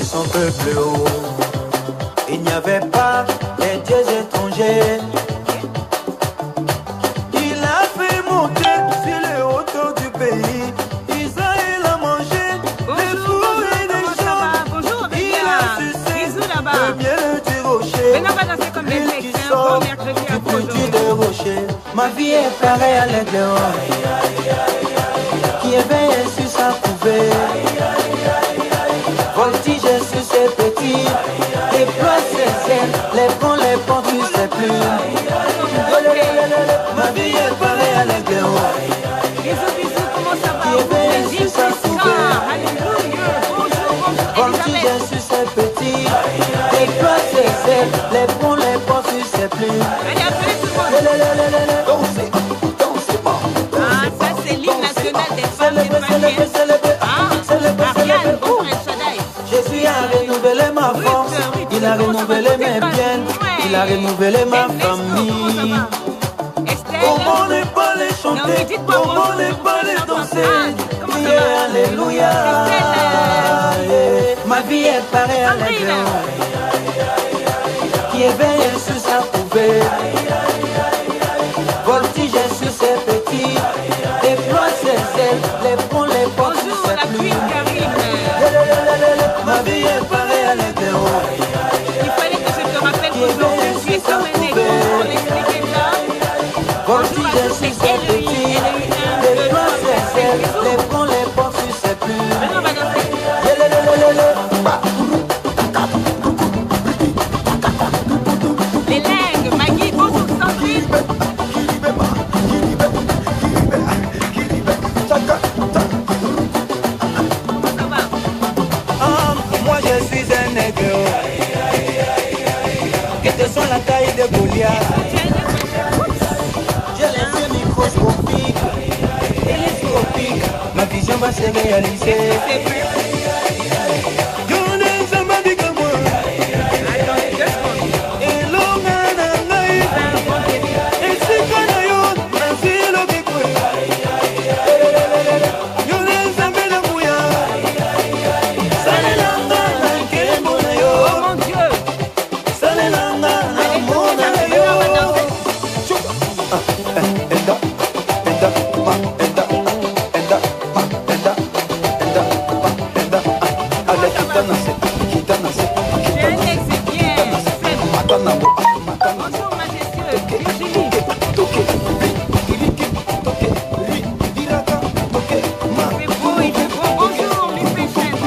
son peuple haut. Il n'y avait pas les dieux étrangers. Il a fait monter sur les hauteurs du pays. Israël a mangé des fruits et des champs. Il a sucé le miel du rocher. L'huile qui sort du produit des rochers. Ma vie est pareille à l'aigle qui éveille sur sa couvée. Voltige sur ses petits, déploie ses ailes, les prend sur ses plumes. Ma vie est pareille à l'aigle qui éveille sur sa couvée. Voltige sur ses petits, déploie ses ailes, les prend sur ses plumes. Ça c'est l'hymne national des femmes des Marianne, Jésus a renouvelé ma force, il a renouvelé mes biens, il a renouvelé ma famille. Comment ne pas les chanter, comment ne pas les danser, alléluia. Ma vie est pareille à l'aigle qui éveille sur sa couvée. Voltige sur ses petits, déploie ses ailes, les prend sur ses plumes. Ma vie est pareille à l'aigle. Il fallait que je te rappelle qu'aujourd'hui tu es comme un aigle. On l'expliquait là. Voltige sur ses petits, déploie ses ailes, les prend sur ses plumes. Les legs, Maggie, bonjour Sandrine. Moi je suis un nègre, que te soit la taille de Goliath. J'ai les yeux microscopiques, télescopiques, ma vision va se réaliser. Bonjour majestueux, Virginie. Il fait beau. Bonjour Miss Péchette.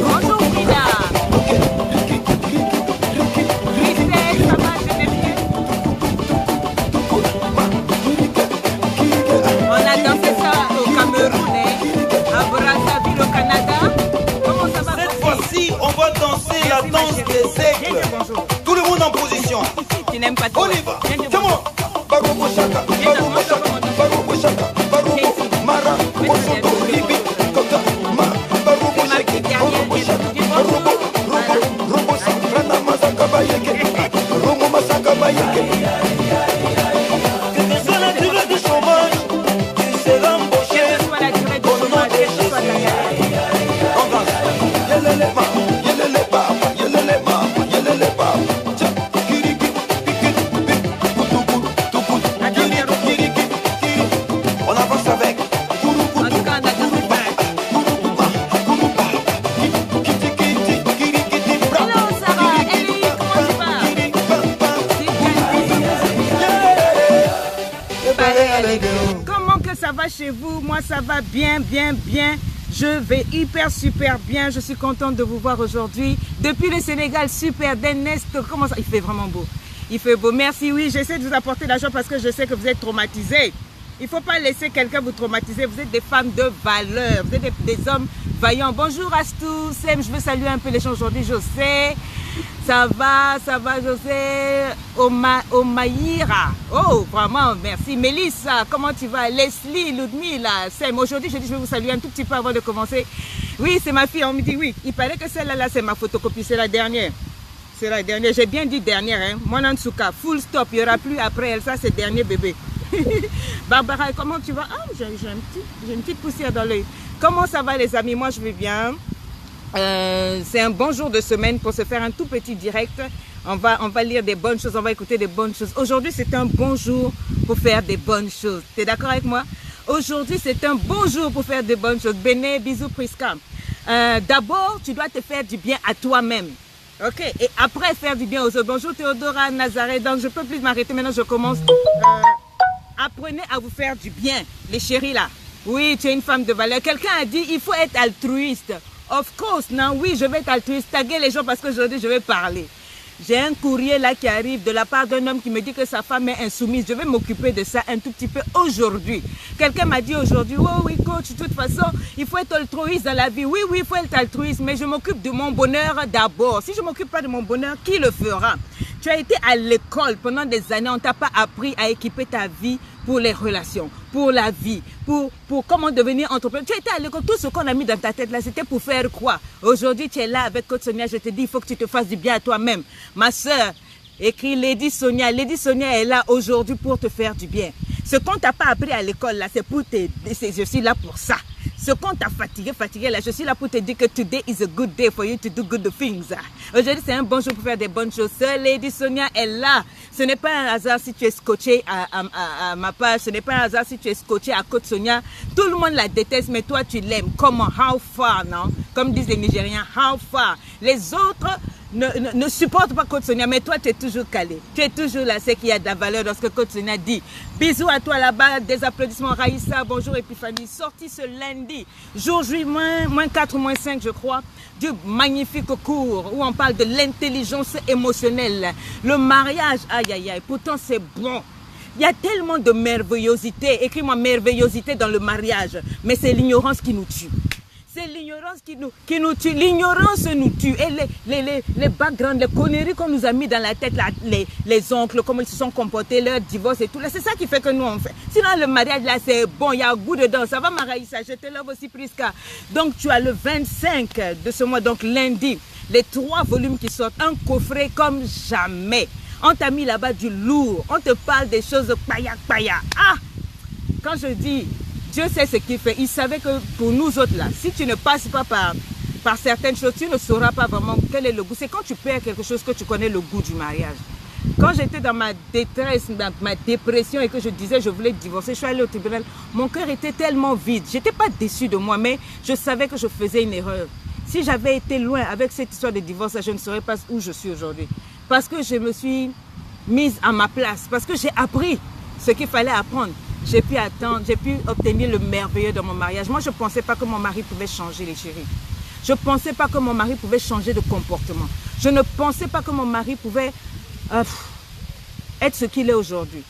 Bonjour Frida. Christelle, ça va, je vais bien. On a dansé ça au Cameroun, à Brazzaville au Canada. Comment ça va? Cette fois-ci, on va danser la danse des aigles. Tout le monde en position. Tu n'aimes pas On y va. Come on. Bagobo shaka, bagobo shaka, bagobo shaka, bagobo mara, bosoto ribi, kota ma, bagobo shake, bagobo shaka, robo sa, rana masaka bayeke, romo masaka bayeke. Que soit la durée du chômage, tu seras embauché au nom de Jésus. On danse. Yelele ma, yelele papa, yelele ma, yelele papa. On avance avec. En tout cas, on a dansé ça. Hello Sarah, Ellie, comment tu vas? Comment que ça va chez vous? Moi ça va bien. Je vais hyper super bien. Je suis contente de vous voir aujourd'hui. Depuis le Sénégal, super. Denest, comment ça? Il fait vraiment beau. Il fait beau. Merci, oui. J'essaie de vous apporter la joie parce que je sais que vous êtes traumatisés. Il ne faut pas laisser quelqu'un vous traumatiser. Vous êtes des femmes de valeur. Vous êtes des hommes vaillants. Bonjour Astou, Sem. Je veux saluer un peu les gens aujourd'hui. José. Ça va, José. Omaïra. Oh, vraiment, merci. Mélissa, comment tu vas? Leslie, Ludmila, Sem. Aujourd'hui, je vais vous saluer un tout petit peu avant de commencer. Oui, c'est ma fille. On me dit oui. Il paraît que celle-là, c'est ma photocopie. C'est la dernière. C'est la dernière. J'ai bien dit dernière. Hein. Monansuka, full stop. Il n'y aura plus après elle. Ça, c'est dernier bébé. Barbara, comment tu vas? Ah, j'ai une petite poussière dans l'œil. Comment ça va, les amis? Moi, je vais bien. C'est un bon jour de semaine pour se faire un tout petit direct. On va lire des bonnes choses, on va écouter des bonnes choses. Aujourd'hui, c'est un bon jour pour faire des bonnes choses. Tu es d'accord avec moi? Aujourd'hui, c'est un bon jour pour faire des bonnes choses. Béné, bisous Priska. D'abord, tu dois te faire du bien à toi-même. Ok? Et après, faire du bien aux autres. Bonjour Théodora, Nazareth. Donc, je peux plus m'arrêter. Maintenant, je commence. Apprenez à vous faire du bien, les chéris là. Oui, tu es une femme de valeur. Quelqu'un a dit, il faut être altruiste. Of course, non, oui, je vais être altruiste. Taguer les gens parce qu'aujourd'hui, je vais parler. J'ai un courrier là qui arrive de la part d'un homme qui me dit que sa femme est insoumise. Je vais m'occuper de ça un tout petit peu aujourd'hui. Quelqu'un m'a dit aujourd'hui, oh oui coach, de toute façon, il faut être altruiste dans la vie. Oui, oui, il faut être altruiste, mais je m'occupe de mon bonheur d'abord. Si je ne m'occupe pas de mon bonheur, qui le fera? Tu as été à l'école pendant des années, on ne t'a pas appris à équiper ta vie pour les relations, pour la vie, pour comment devenir entrepreneur. Tu as été à l'école, tout ce qu'on a mis dans ta tête là, c'était pour faire quoi? Aujourd'hui, tu es là avec Coach Sonia, je te dis, il faut que tu te fasses du bien à toi-même. Ma soeur, écrit Lady Sonia. Lady Sonia est là aujourd'hui pour te faire du bien. Ce qu'on t'a pas appris à l'école là, c'est pour t'aider. Je suis là pour ça. Ce qu'on t'a fatigué là, je suis là pour te dire que today is a good day for you to do good things. Aujourd'hui, c'est un bon jour pour faire des bonnes choses. Lady Sonia est là. Ce n'est pas un hasard si tu es scotché à ma page. Ce n'est pas un hasard si tu es scotché à Coach Sonia. Tout le monde la déteste, mais toi, tu l'aimes. Comment? How far, non? Comme disent les Nigériens, how far? Les autres ne supportent pas Coach Sonia, mais toi, tu es toujours calé. Tu es toujours là, c'est qu'il y a de la valeur dans ce que Coach Sonia dit. Bisous à toi là-bas, des applaudissements. Raïssa, bonjour Epiphanie. Sorti ce lundi, jour J, moins 4 ou moins 5, je crois, du magnifique cours où on parle de l'intelligence émotionnelle. Le mariage, aïe aïe aïe, pourtant c'est bon. Il y a tellement de merveillosité, écris-moi merveillosité dans le mariage, mais c'est l'ignorance qui nous tue. C'est l'ignorance qui nous tue. L'ignorance nous tue. Et les backgrounds, les conneries qu'on nous a mis dans la tête, là, les oncles, comment ils se sont comportés, leur divorce et tout. C'est ça qui fait que nous on fait. Sinon, le mariage, là, c'est bon, il y a un goût dedans. Ça va, Maraïssa? Je te love aussi, Priska. Donc, tu as le 25 de ce mois, donc lundi, les 3 volumes qui sortent. Un coffret comme jamais. On t'a mis là-bas du lourd. On te parle des choses paya. Ah! Quand je dis... Dieu sait ce qu'il fait. Il savait que pour nous autres là, si tu ne passes pas par certaines choses, tu ne sauras pas vraiment quel est le goût. C'est quand tu perds quelque chose que tu connais le goût du mariage. Quand j'étais dans ma détresse, dans ma dépression et que je disais je voulais divorcer, je suis allée au tribunal. Mon cœur était tellement vide. Je n'étais pas déçue de moi, mais je savais que je faisais une erreur. Si j'avais été loin avec cette histoire de divorce, je ne saurais pas où je suis aujourd'hui. Parce que je me suis mise à ma place. Parce que j'ai appris ce qu'il fallait apprendre. J'ai pu attendre, j'ai pu obtenir le merveilleux dans mon mariage. Moi, je ne pensais pas que mon mari pouvait changer, les chéris. Je ne pensais pas que mon mari pouvait changer de comportement. Je ne pensais pas que mon mari pouvait être ce qu'il est aujourd'hui.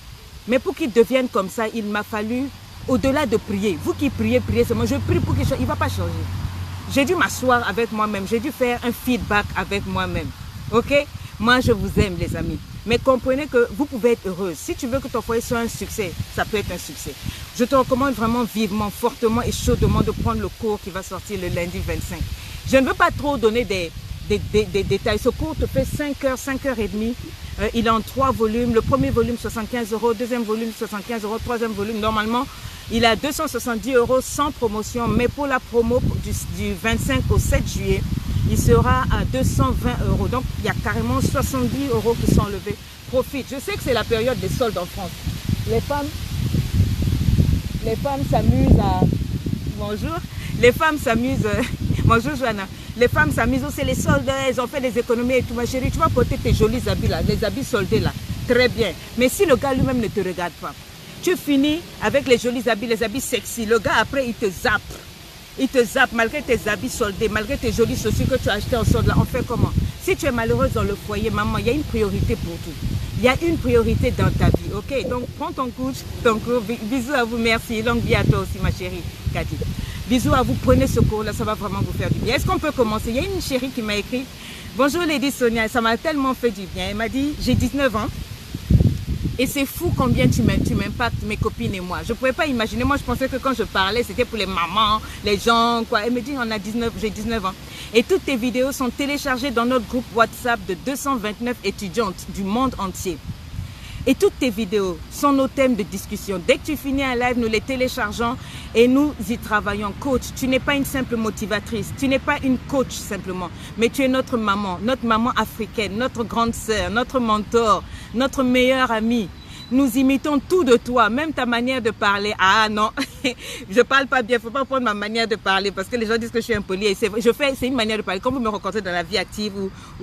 Mais pour qu'il devienne comme ça, il m'a fallu, au-delà de prier, vous qui priez seulement, je prie pour qu'il change. Il ne va pas changer. J'ai dû m'asseoir avec moi-même. J'ai dû faire un feedback avec moi-même. Ok? Moi, je vous aime, les amis. Mais comprenez que vous pouvez être heureuse. Si tu veux que ton foyer soit un succès, ça peut être un succès. Je te recommande vraiment vivement, fortement et chaudement de prendre le cours qui va sortir le lundi 25. Je ne veux pas trop donner des détails. Ce cours te fait 5 heures, 5 heures et demie. Il est en 3 volumes. Le premier volume, 75 €. Deuxième volume, 75 €. Troisième volume, normalement, il est à 270 € sans promotion. Mais pour la promo du 25 au 7 juillet, il sera à 220 €. Donc, il y a carrément 70 € qui sont enlevés. Profite. Je sais que c'est la période des soldes en France. Les femmes s'amusent à... Bonjour. Les femmes s'amusent... Bonjour, Joanna. Les femmes s'amusent, c'est les soldes, elles ont fait des économies et tout. Ma chérie, tu vas porter tes jolis habits là, les habits soldés là. Très bien. Mais si le gars lui-même ne te regarde pas, tu finis avec les jolis habits, les habits sexy. Le gars, après, il te zappe. Il te zappe malgré tes habits soldés, malgré tes jolis chaussures que tu as achetées en solde là. On fait comment? Si tu es malheureuse dans le foyer, maman, il y a une priorité pour tout. Il y a une priorité dans ta vie, ok? Donc, prends ton coach, ton cours. Bisous à vous, merci. Longue vie à toi aussi, ma chérie Cathy. Bisous à vous, prenez ce cours-là, ça va vraiment vous faire du bien. Est-ce qu'on peut commencer? Il y a une chérie qui m'a écrit. Bonjour Lady Sonia, ça m'a tellement fait du bien. Elle m'a dit, j'ai 19 ans. Et c'est fou combien tu m'impactes, mes copines et moi. Je ne pouvais pas imaginer. Moi, je pensais que quand je parlais, c'était pour les mamans, les gens, quoi. Elle me dit, j'ai 19 ans. Et toutes tes vidéos sont téléchargées dans notre groupe WhatsApp de 229 étudiantes du monde entier. Et toutes tes vidéos sont nos thèmes de discussion. Dès que tu finis un live, nous les téléchargeons et nous y travaillons. Coach, tu n'es pas une simple motivatrice, tu n'es pas une coach simplement, mais tu es notre maman africaine, notre grande sœur, notre mentor, notre meilleure amie. Nous imitons tout de toi, même ta manière de parler. Ah non, je parle pas bien, faut pas prendre ma manière de parler parce que les gens disent que je suis impolie. C'est une manière de parler. Quand vous me rencontrez dans la vie active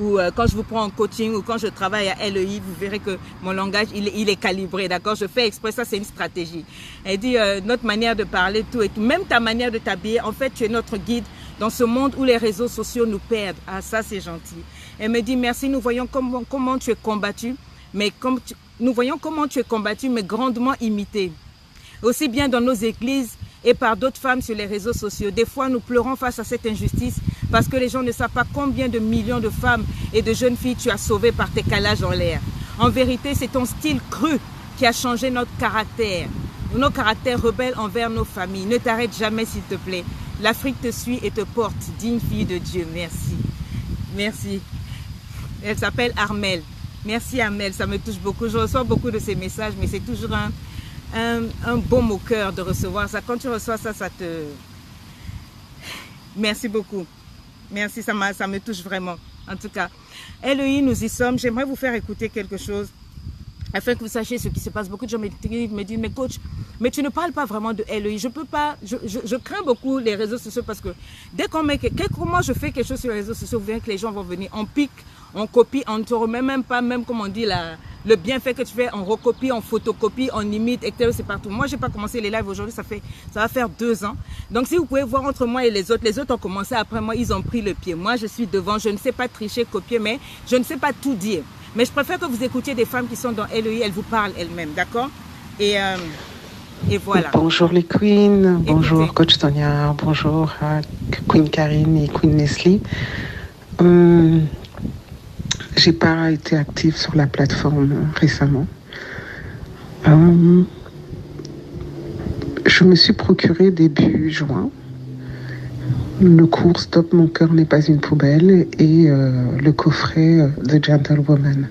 ou quand je vous prends en coaching ou quand je travaille à LEI, vous verrez que mon langage, il est calibré, d'accord? Je fais exprès, ça c'est une stratégie. Elle dit notre manière de parler, tout et tout. Même ta manière de t'habiller, en fait, tu es notre guide dans ce monde où les réseaux sociaux nous perdent. Ah, ça c'est gentil. Elle me dit merci, nous voyons comment tu es combattu, mais nous voyons comment tu es combattu, mais grandement imité. Aussi bien dans nos églises et par d'autres femmes sur les réseaux sociaux. Des fois, nous pleurons face à cette injustice parce que les gens ne savent pas combien de millions de femmes et de jeunes filles tu as sauvées par tes calages en l'air. En vérité, c'est ton style cru qui a changé notre caractère. Nos caractères rebelles envers nos familles. Ne t'arrête jamais, s'il te plaît. L'Afrique te suit et te porte. Digne fille de Dieu. Merci. Merci. Elle s'appelle Armelle. Merci Amel, ça me touche beaucoup. Je reçois beaucoup de ces messages, mais c'est toujours un baume au cœur de recevoir ça. Quand tu reçois ça, ça te... Merci beaucoup. Merci, ça me touche vraiment. En tout cas, LEI, nous y sommes. J'aimerais vous faire écouter quelque chose afin que vous sachiez ce qui se passe. Beaucoup de gens me disent, mais coach, mais tu ne parles pas vraiment de LEI. Je peux pas, je crains beaucoup les réseaux sociaux parce que dès qu'on met, comment je fais quelque chose sur les réseaux sociaux, vous verrez que les gens vont venir, on pique, on copie, on ne te remet même pas, même comme on dit, le bienfait que tu fais, on recopie, on photocopie, on imite, etc. C'est partout. Moi, j'ai pas commencé les lives aujourd'hui, ça va faire 2 ans. Donc, si vous pouvez voir entre moi et les autres ont commencé après moi, ils ont pris le pied. Moi, je suis devant, je ne sais pas tricher, copier, mais je ne sais pas tout dire. Mais je préfère que vous écoutiez des femmes qui sont dans LEI, elles vous parlent elles-mêmes, d'accord? Et voilà. Bonjour les queens, bonjour Coach Tonia, bonjour à Queen Karine et Queen Leslie. J'ai pas été active sur la plateforme récemment. Je me suis procuré début juin le cours Stop, mon cœur n'est pas une poubelle et le coffret The Gentlewoman.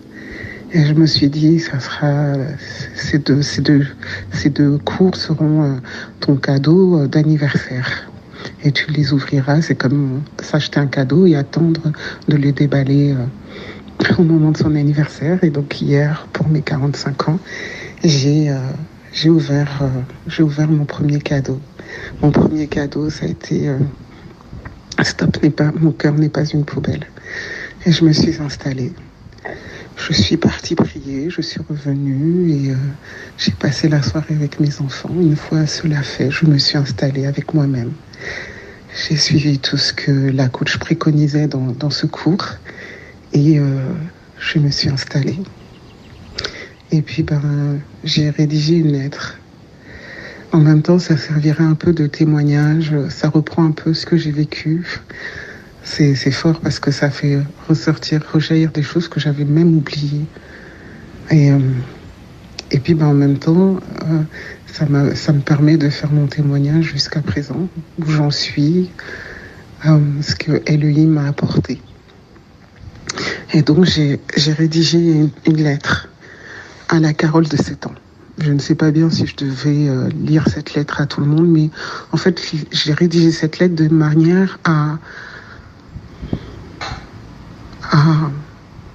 Et je me suis dit, ces deux cours seront ton cadeau d'anniversaire. Et tu les ouvriras, c'est comme s'acheter un cadeau et attendre de les déballer au moment de son anniversaire. Et donc hier, pour mes 45 ans, j'ai ouvert mon premier cadeau. Mon premier cadeau, ça a été Stop, mon cœur n'est pas une poubelle. Et je me suis installée. Je suis partie prier, je suis revenue et j'ai passé la soirée avec mes enfants. Une fois cela fait, je me suis installée avec moi-même. J'ai suivi tout ce que la coach préconisait dans ce cours et je me suis installée. Et puis j'ai rédigé une lettre. En même temps, ça servirait un peu de témoignage, ça reprend un peu ce que j'ai vécu. C'est fort parce que ça fait rejaillir des choses que j'avais même oubliées. Et puis en même temps, ça me permet de faire mon témoignage jusqu'à présent, où j'en suis, ce que LEI m'a apporté. Et donc j'ai rédigé une lettre à la Carole de 7 ans. Je ne sais pas bien si je devais lire cette lettre à tout le monde, mais en fait, j'ai rédigé cette lettre de manière à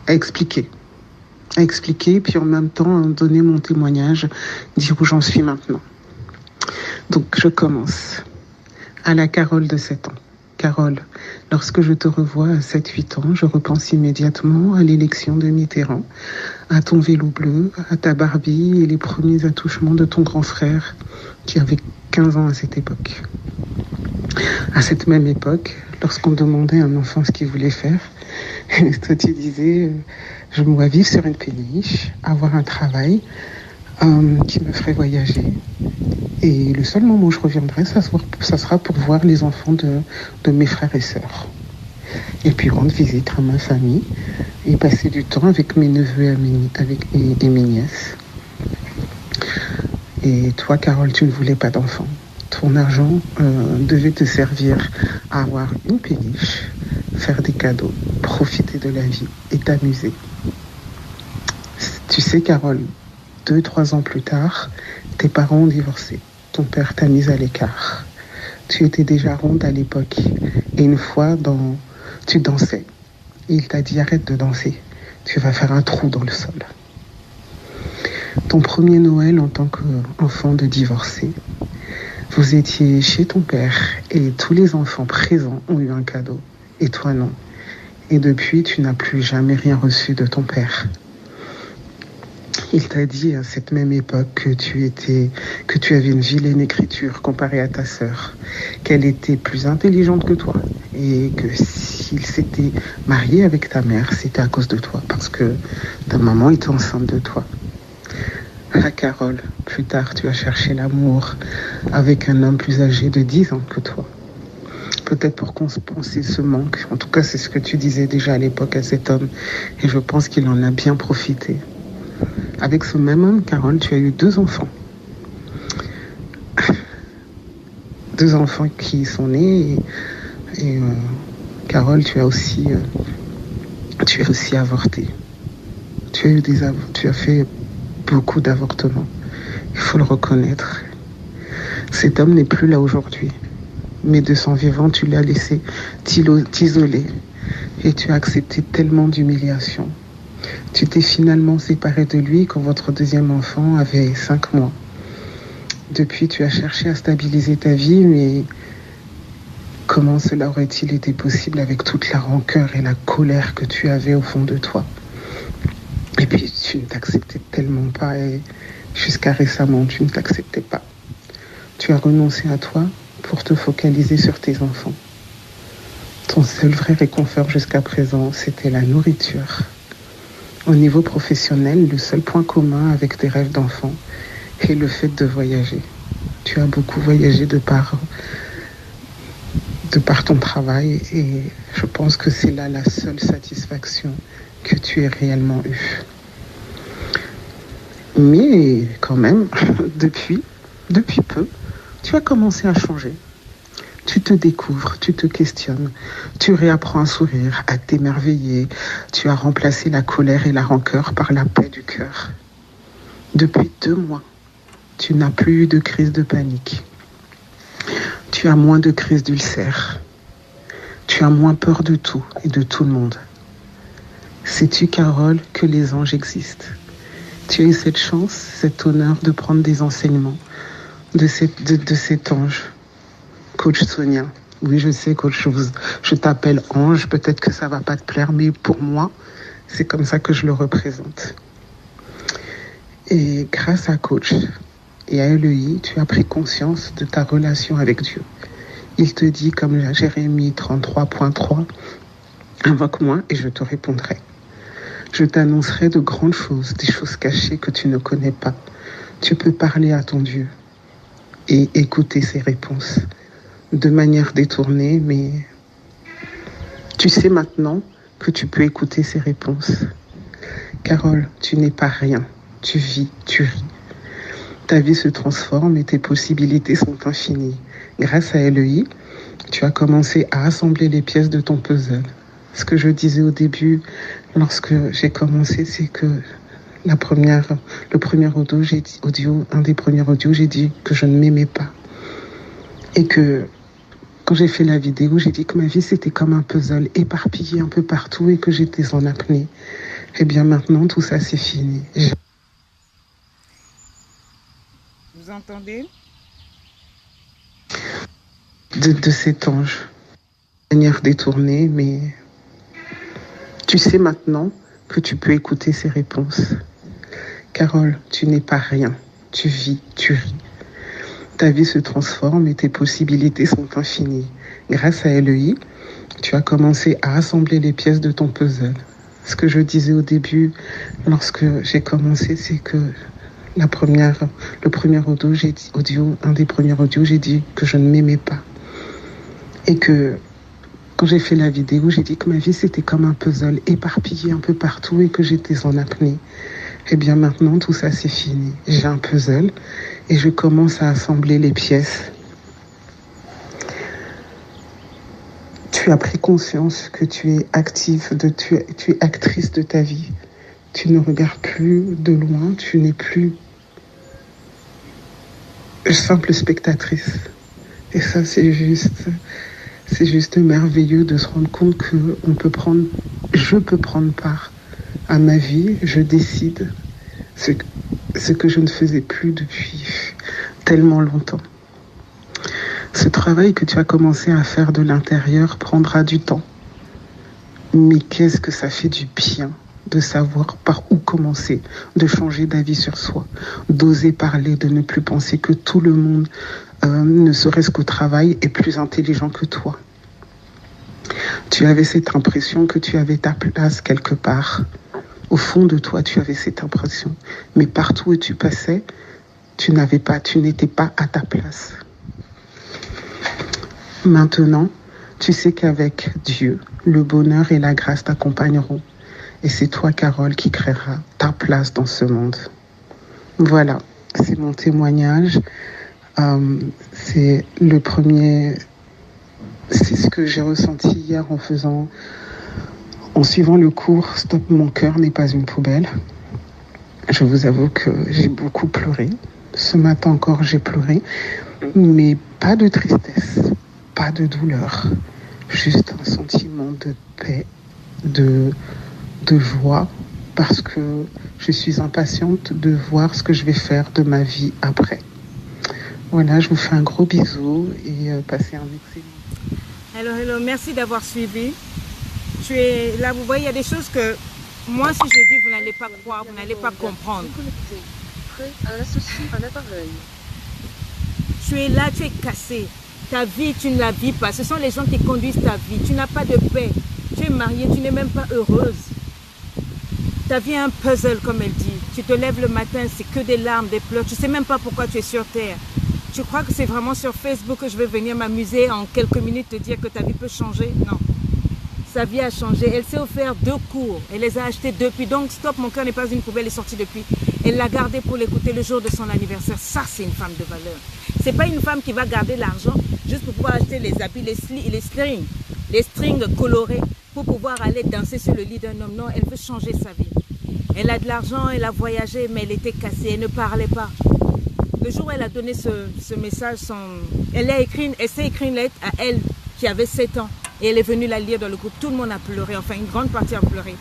expliquer, puis en même temps donner mon témoignage, dire où j'en suis maintenant. Donc je commence. À la Carole de 7 ans. Carole, lorsque je te revois à 7-8 ans, je repense immédiatement à l'élection de Mitterrand, à ton vélo bleu, à ta Barbie et les premiers attouchements de ton grand frère qui avait 15 ans à cette époque. À cette même époque, lorsqu'on demandait à un enfant ce qu'il voulait faire, toi tu disais je me vois vivre sur une péniche, avoir un travail qui me ferait voyager. Et le seul moment où je reviendrai, ça sera pour voir les enfants de mes frères et sœurs. Et puis rendre visite à ma famille et passer du temps avec mes neveux et mes nièces. Et toi, Carole, tu ne voulais pas d'enfant. Ton argent devait te servir à avoir une péniche, faire des cadeaux, profiter de la vie et t'amuser. Tu sais, Carole, 2-3 ans plus tard, tes parents ont divorcé. Ton père t'a mise à l'écart. Tu étais déjà ronde à l'époque. Et une fois, tu dansais. Et il t'a dit, arrête de danser. Tu vas faire un trou dans le sol. Ton premier Noël en tant qu'enfant de divorcé, vous étiez chez ton père et tous les enfants présents ont eu un cadeau. Et toi non. Et depuis, tu n'as plus jamais rien reçu de ton père. Il t'a dit à cette même époque que tu avais une vilaine écriture comparée à ta sœur, qu'elle était plus intelligente que toi et que s'il s'était marié avec ta mère, c'était à cause de toi parce que ta maman était enceinte de toi. Ah, Carole, plus tard, tu as cherché l'amour avec un homme plus âgé de 10 ans que toi. Peut-être pour compenser ce manque. En tout cas, c'est ce que tu disais déjà à l'époque à cet homme. Et je pense qu'il en a bien profité. Avec ce même homme, Carole, tu as eu 2 enfants. 2 enfants qui sont nés. Et Carole, tu as aussi avorté. Tu as fait beaucoup d'avortements. Il faut le reconnaître. Cet homme n'est plus là aujourd'hui. Mais de son vivant, tu l'as laissé t'isoler. Et tu as accepté tellement d'humiliation. Tu t'es finalement séparé de lui quand votre deuxième enfant avait 5 mois. Depuis, tu as cherché à stabiliser ta vie, mais comment cela aurait-il été possible avec toute la rancœur et la colère que tu avais au fond de toi ? Et puis, tu ne t'acceptais tellement pas et jusqu'à récemment, tu ne t'acceptais pas. Tu as renoncé à toi pour te focaliser sur tes enfants. Ton seul vrai réconfort jusqu'à présent, c'était la nourriture. Au niveau professionnel, le seul point commun avec tes rêves d'enfant est le fait de voyager. Tu as beaucoup voyagé de par ton travail et je pense que c'est là la seule satisfaction que tu aies réellement eue. Mais quand même, depuis peu, tu as commencé à changer. Tu te découvres, tu te questionnes, tu réapprends à sourire, à t'émerveiller. Tu as remplacé la colère et la rancœur par la paix du cœur. Depuis 2 mois, tu n'as plus eu de crise de panique. Tu as moins de crises d'ulcères. Tu as moins peur de tout et de tout le monde. Sais-tu, Carole, que les anges existent ? Tu as eu cette chance, cet honneur de prendre des enseignements de cet ange. Coach Sonia. Oui, je sais, coach, je t'appelle Ange. Peut-être que ça ne va pas te plaire, mais pour moi, c'est comme ça que je le représente. Et grâce à Coach et à LEI, tu as pris conscience de ta relation avec Dieu. Il te dit, comme Jérémie 33.3, invoque-moi et je te répondrai. Je t'annoncerai de grandes choses, des choses cachées que tu ne connais pas. Tu peux parler à ton Dieu et écouter ses réponses. De manière détournée, mais tu sais maintenant que tu peux écouter ses réponses. Carole, tu n'es pas rien. Tu vis, tu ris. Ta vie se transforme et tes possibilités sont infinies. Grâce à LEI, tu as commencé à assembler les pièces de ton puzzle. Ce que je disais au début, lorsque j'ai commencé, c'est que un des premiers audios, j'ai dit que je ne m'aimais pas. Et que quand j'ai fait la vidéo, j'ai dit que ma vie, c'était comme un puzzle éparpillé un peu partout et que j'étais en apnée. Eh bien, maintenant, tout ça, c'est fini. Vous entendez ? De cet ange. De manière détournée, mais tu sais maintenant que tu peux écouter ses réponses. Carole, tu n'es pas rien. Tu vis, tu ris. Ta vie se transforme et tes possibilités sont infinies. Grâce à LEI, tu as commencé à assembler les pièces de ton puzzle. Ce que je disais au début, lorsque j'ai commencé, c'est que un des premiers audios, j'ai dit que je ne m'aimais pas. Et que quand j'ai fait la vidéo, j'ai dit que ma vie, c'était comme un puzzle éparpillé un peu partout et que j'étais en apnée. Eh bien, maintenant, tout ça, c'est fini. J'ai un puzzle et je commence à assembler les pièces. Tu as pris conscience que tu es actrice de ta vie. Tu ne regardes plus de loin, tu n'es plus simple spectatrice. Et ça, c'est juste merveilleux de se rendre compte que je peux prendre part à ma vie. Je décide ce que je ne faisais plus depuis tellement longtemps. Ce travail que tu as commencé à faire de l'intérieur prendra du temps. Mais qu'est-ce que ça fait du bien de savoir par où commencer, de changer d'avis sur soi, d'oser parler, de ne plus penser que tout le monde, ne serait-ce qu'au travail, est plus intelligent que toi. Tu avais cette impression que tu avais ta place quelque part. Au fond de toi, tu avais cette impression. Mais partout où tu passais, tu n'étais pas à ta place. Maintenant, tu sais qu'avec Dieu, le bonheur et la grâce t'accompagneront. Et c'est toi, Carole, qui créera ta place dans ce monde. Voilà, c'est mon témoignage. C'est le premier... C'est ce que j'ai ressenti hier en suivant le cours « Stop, mon cœur n'est pas une poubelle ». Je vous avoue que j'ai beaucoup pleuré. Ce matin encore, j'ai pleuré. Mais pas de tristesse, pas de douleur. Juste un sentiment de paix, de joie, parce que je suis impatiente de voir ce que je vais faire de ma vie après. Voilà, je vous fais un gros bisou et passez un excellent... Hello, merci d'avoir suivi. Tu es là, vous voyez, il y a des choses que moi, si je dis, vous n'allez pas croire, vous n'allez pas comprendre. Tu es là, tu es cassé. Ta vie, tu ne la vis pas. Ce sont les gens qui conduisent ta vie. Tu n'as pas de paix. Tu es mariée, tu n'es même pas heureuse. Ta vie est un puzzle, comme elle dit. Tu te lèves le matin, c'est que des larmes, des pleurs. Tu ne sais même pas pourquoi tu es sur Terre. Tu crois que c'est vraiment sur Facebook que je vais venir m'amuser en quelques minutes te dire que ta vie peut changer? Non. Sa vie a changé. Elle s'est offert 2 cours. Elle les a achetés depuis. Donc, Stop, mon cœur n'est pas une poubelle, est sortie depuis. Elle l'a gardé pour l'écouter le jour de son anniversaire. Ça, c'est une femme de valeur. C'est pas une femme qui va garder l'argent juste pour pouvoir acheter les habits, les strings colorés pour pouvoir aller danser sur le lit d'un homme. Non, elle veut changer sa vie. Elle a de l'argent, elle a voyagé, mais elle était cassée. Elle ne parlait pas. Le jour où elle a donné ce message, elle s'est écrit une lettre à elle qui avait 7 ans. Et elle est venue la lire dans le groupe. Tout le monde a pleuré, enfin une grande partie a pleuré.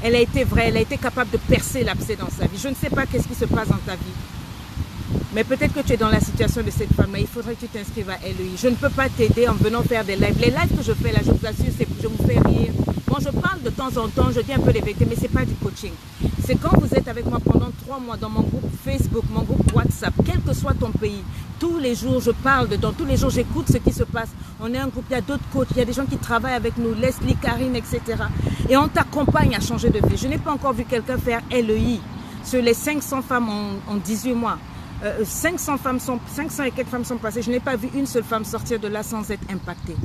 Elle a été vraie, elle a été capable de percer l'abcès dans sa vie. Je ne sais pas qu'est-ce qui se passe dans ta vie. Mais peut-être que tu es dans la situation de cette femme, mais il faudrait que tu t'inscrives à LEI. Je ne peux pas t'aider en venant faire des lives. Les lives que je fais là, je vous assure, c'est que je vous fais rire. Bon, je parle de temps en temps, je dis un peu les vérités, mais ce n'est pas du coaching. C'est quand vous êtes avec moi pendant 3 mois dans mon groupe Facebook, mon groupe WhatsApp, quel que soit ton pays, tous les jours je parle dedans, tous les jours j'écoute ce qui se passe. On est un groupe, il y a d'autres coachs, il y a des gens qui travaillent avec nous, Leslie, Karine, etc. Et on t'accompagne à changer de vie. Je n'ai pas encore vu quelqu'un faire LEI sur les 500 femmes en 18 mois. 500 et quelques femmes sont passées. Je n'ai pas vu une seule femme sortir de là sans être impactée.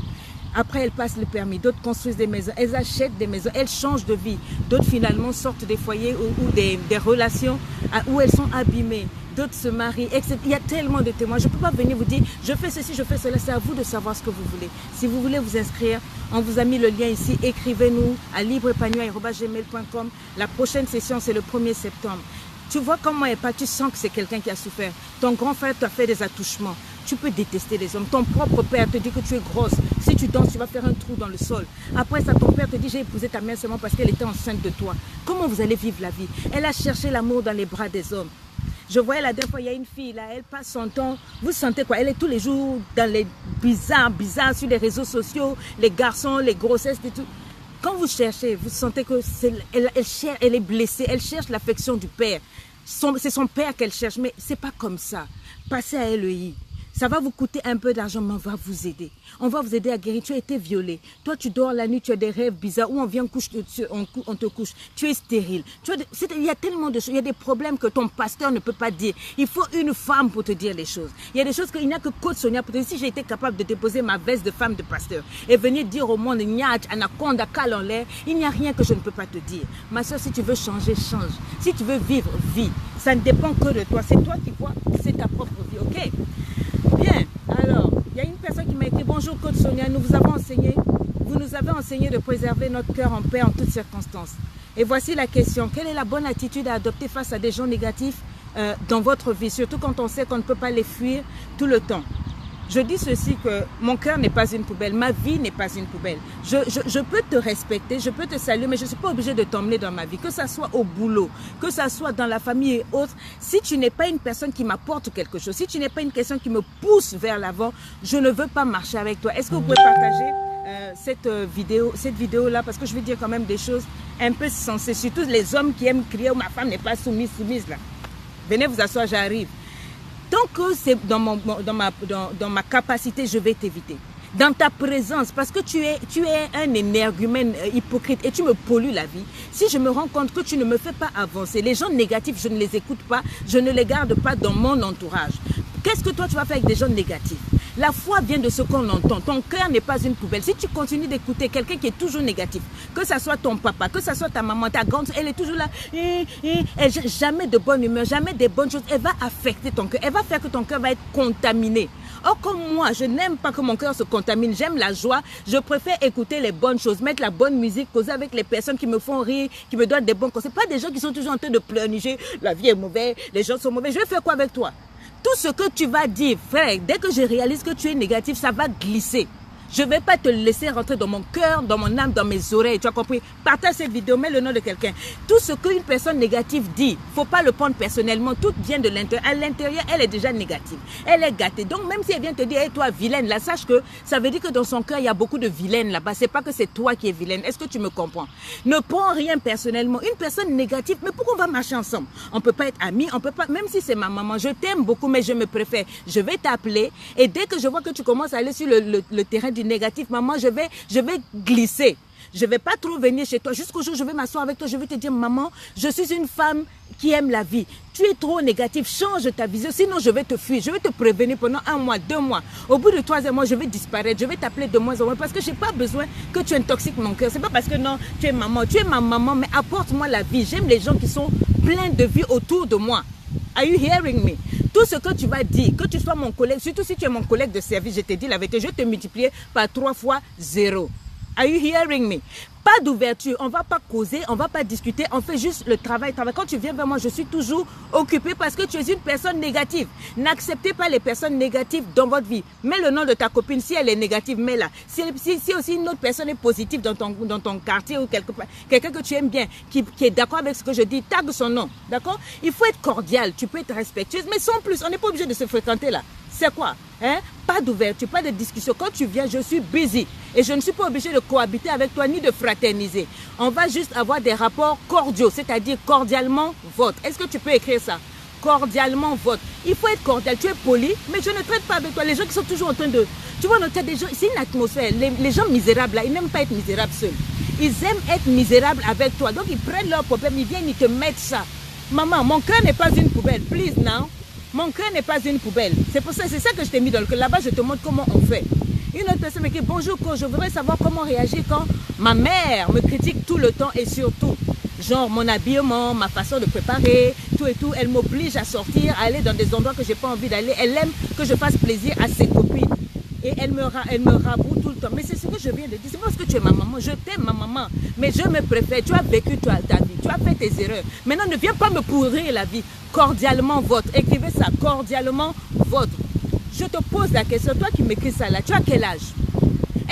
Après, elles passent le permis. D'autres construisent des maisons. Elles achètent des maisons. Elles changent de vie. D'autres, finalement, sortent des foyers ou des relations où elles sont abîmées. D'autres se marient, etc. Il y a tellement de témoins. Je ne peux pas venir vous dire, je fais ceci, je fais cela. C'est à vous de savoir ce que vous voulez. Si vous voulez vous inscrire, on vous a mis le lien ici. Écrivez-nous à librepanua@gmail.com. La prochaine session, c'est le 1er septembre. Tu vois comment elle part, tu sens que c'est quelqu'un qui a souffert. Ton grand frère t'a fait des attouchements. Tu peux détester les hommes. Ton propre père te dit que tu es grosse. Si tu danses, tu vas faire un trou dans le sol. Après ça, ton père te dit, j'ai épousé ta mère seulement parce qu'elle était enceinte de toi. Comment vous allez vivre la vie? Elle a cherché l'amour dans les bras des hommes. Je voyais la dernière fois, il y a une fille là, elle passe son temps. Vous sentez quoi? Elle est tous les jours dans les bizarres sur les réseaux sociaux, les garçons, les grossesses et tout. Quand vous cherchez, vous sentez que elle est blessée, elle cherche l'affection du père. C'est son père qu'elle cherche, mais c'est pas comme ça. Passez à LEI. Ça va vous coûter un peu d'argent, mais on va vous aider. On va vous aider à guérir. Tu as été violée. Toi, tu dors la nuit, tu as des rêves bizarres où on vient on te couche. Tu es stérile. Il y a tellement de choses. Il y a des problèmes que ton pasteur ne peut pas dire. Il faut une femme pour te dire les choses. Il y a des choses qu'il n'y a que Coach Sonia pour te dire. Si j'ai été capable de déposer ma veste de femme de pasteur et venir dire au monde, Nyach, Anaconda, Cal en l'air, il n'y a rien que je ne peux pas te dire. Ma soeur, si tu veux changer, change. Si tu veux vivre, vis. Ça ne dépend que de toi. C'est toi qui vois, c'est ta propre vie, ok? Bien, alors, il y a une personne qui m'a écrit « Bonjour Coach Sonia, nous vous avons enseigné, vous nous avez enseigné de préserver notre cœur en paix en toutes circonstances. Et voici la question. Quelle est la bonne attitude à adopter face à des gens négatifs dans votre vie, surtout quand on sait qu'on ne peut pas les fuir tout le temps? Je dis ceci, que mon cœur n'est pas une poubelle, ma vie n'est pas une poubelle. Je peux te respecter, je peux te saluer, mais je ne suis pas obligée de t'emmener dans ma vie, que ça soit au boulot, que ça soit dans la famille et autres. Si tu n'es pas une personne qui m'apporte quelque chose, si tu n'es pas une personne qui me pousse vers l'avant, je ne veux pas marcher avec toi. Est-ce que vous pouvez partager cette vidéo-là, parce que je vais dire quand même des choses un peu sensées, surtout les hommes qui aiment crier « ma femme n'est pas soumise là ». Venez vous asseoir, j'arrive. Tant que c'est dans ma capacité, je vais t'éviter. Dans ta présence, parce que tu es un énergumène hypocrite et tu me pollues la vie. Si je me rends compte que tu ne me fais pas avancer, les gens négatifs, je ne les écoute pas, je ne les garde pas dans mon entourage. Qu'est-ce que toi tu vas faire avec des gens négatifs? La foi vient de ce qu'on entend. Ton cœur n'est pas une poubelle. Si tu continues d'écouter quelqu'un qui est toujours négatif, que ça soit ton papa, que ça soit ta maman, ta grande, elle est toujours là, elle n'a jamais de bonne humeur, jamais des bonnes choses. Elle va affecter ton cœur. Elle va faire que ton cœur va être contaminé. Or, comme moi, je n'aime pas que mon cœur se contamine. J'aime la joie. Je préfère écouter les bonnes choses, mettre la bonne musique, causer avec les personnes qui me font rire, qui me donnent des bons conseils. Pas des gens qui sont toujours en train de pleurnicher. La vie est mauvaise, les gens sont mauvais. Je vais faire quoi avec toi? Tout ce que tu vas dire, frère, dès que je réalise que tu es négatif, ça va glisser. Je ne vais pas te laisser rentrer dans mon cœur, dans mon âme, dans mes oreilles. Tu as compris? Partage cette vidéo, mets le nom de quelqu'un. Tout ce qu'une personne négative dit, il ne faut pas le prendre personnellement. Tout vient de l'intérieur. À l'intérieur, elle est déjà négative. Elle est gâtée. Donc, même si elle vient te dire, hey, toi, vilaine, là, sache que ça veut dire que dans son cœur, il y a beaucoup de vilaines là-bas. Ce n'est pas que c'est toi qui es vilaine. Est-ce que tu me comprends? Ne prends rien personnellement. Une personne négative, mais pourquoi on va marcher ensemble? On ne peut pas être amis, on peut pas, même si c'est ma maman, je t'aime beaucoup, mais je me préfère. Je vais t'appeler et dès que je vois que tu commences à aller sur le terrain du négatif, maman, je vais glisser. Je ne vais pas trop venir chez toi. Jusqu'au jour où je vais m'asseoir avec toi, je vais te dire, maman, je suis une femme qui aime la vie. Tu es trop négatif, change ta vision, sinon je vais te fuir. Je vais te prévenir pendant 1 mois, 2 mois. Au bout de 3 mois, je vais disparaître. Je vais t'appeler de moins en moins parce que je n'ai pas besoin que tu intoxiques mon cœur. Ce n'est pas parce que non, tu es maman. Tu es ma maman, mais apporte-moi la vie. J'aime les gens qui sont pleins de vie autour de moi. Are you hearing me? Tout ce que tu vas dire, que tu sois mon collègue, surtout si tu es mon collègue de service, je te dis la vérité, je vais te multiplier par 3 fois 0. Are you hearing me? Pas d'ouverture, on ne va pas causer, on ne va pas discuter, on fait juste le travail. Quand tu viens vers moi, je suis toujours occupée parce que tu es une personne négative. N'acceptez pas les personnes négatives dans votre vie. Mets le nom de ta copine, si elle est négative, mets-la. Si aussi une autre personne est positive dans ton quartier ou quelque part, quelqu'un que tu aimes bien, qui est d'accord avec ce que je dis, tag son nom, d'accord? Il faut être cordial, tu peux être respectueuse, mais sans plus, on n'est pas obligé de se fréquenter là. C'est quoi? Hein? Pas d'ouverture, pas de discussion. Quand tu viens, je suis busy. Et je ne suis pas obligée de cohabiter avec toi ni de fraterniser. On va juste avoir des rapports cordiaux, c'est-à-dire cordialement vote. Est-ce que tu peux écrire ça? Cordialement vote. Il faut être cordial. Tu es poli, mais je ne traite pas avec toi. Les gens qui sont toujours en train de... Tu vois, des gens, c'est une atmosphère. Les gens misérables, là, ils n'aiment pas être misérables seuls. Ils aiment être misérables avec toi. Donc, ils prennent leurs problèmes, ils viennent, ils te mettent ça. Maman, mon cœur n'est pas une poubelle. Please, now. Mon cœur n'est pas une poubelle. C'est pour ça, c'est ça que je t'ai mis dans le cœur. Là-bas, je te montre comment on fait. Une autre personne me dit, bonjour, coach, je voudrais savoir comment réagir quand ma mère me critique tout le temps et surtout, genre mon habillement, ma façon de préparer, tout et tout. Elle m'oblige à sortir, à aller dans des endroits que je n'ai pas envie d'aller. Elle aime que je fasse plaisir à ses copines. Et elle me raboue tout le temps. Mais c'est ce que je viens de dire. C'est parce que tu es ma maman. Je t'aime, ma maman. Mais je me préfère. Tu as vécu ta vie. Tu as fait tes erreurs. Maintenant, ne viens pas me pourrir la vie. Cordialement vote. Écrivez ça. Cordialement vote. Je te pose la question. Toi qui m'écris ça là, tu as quel âge?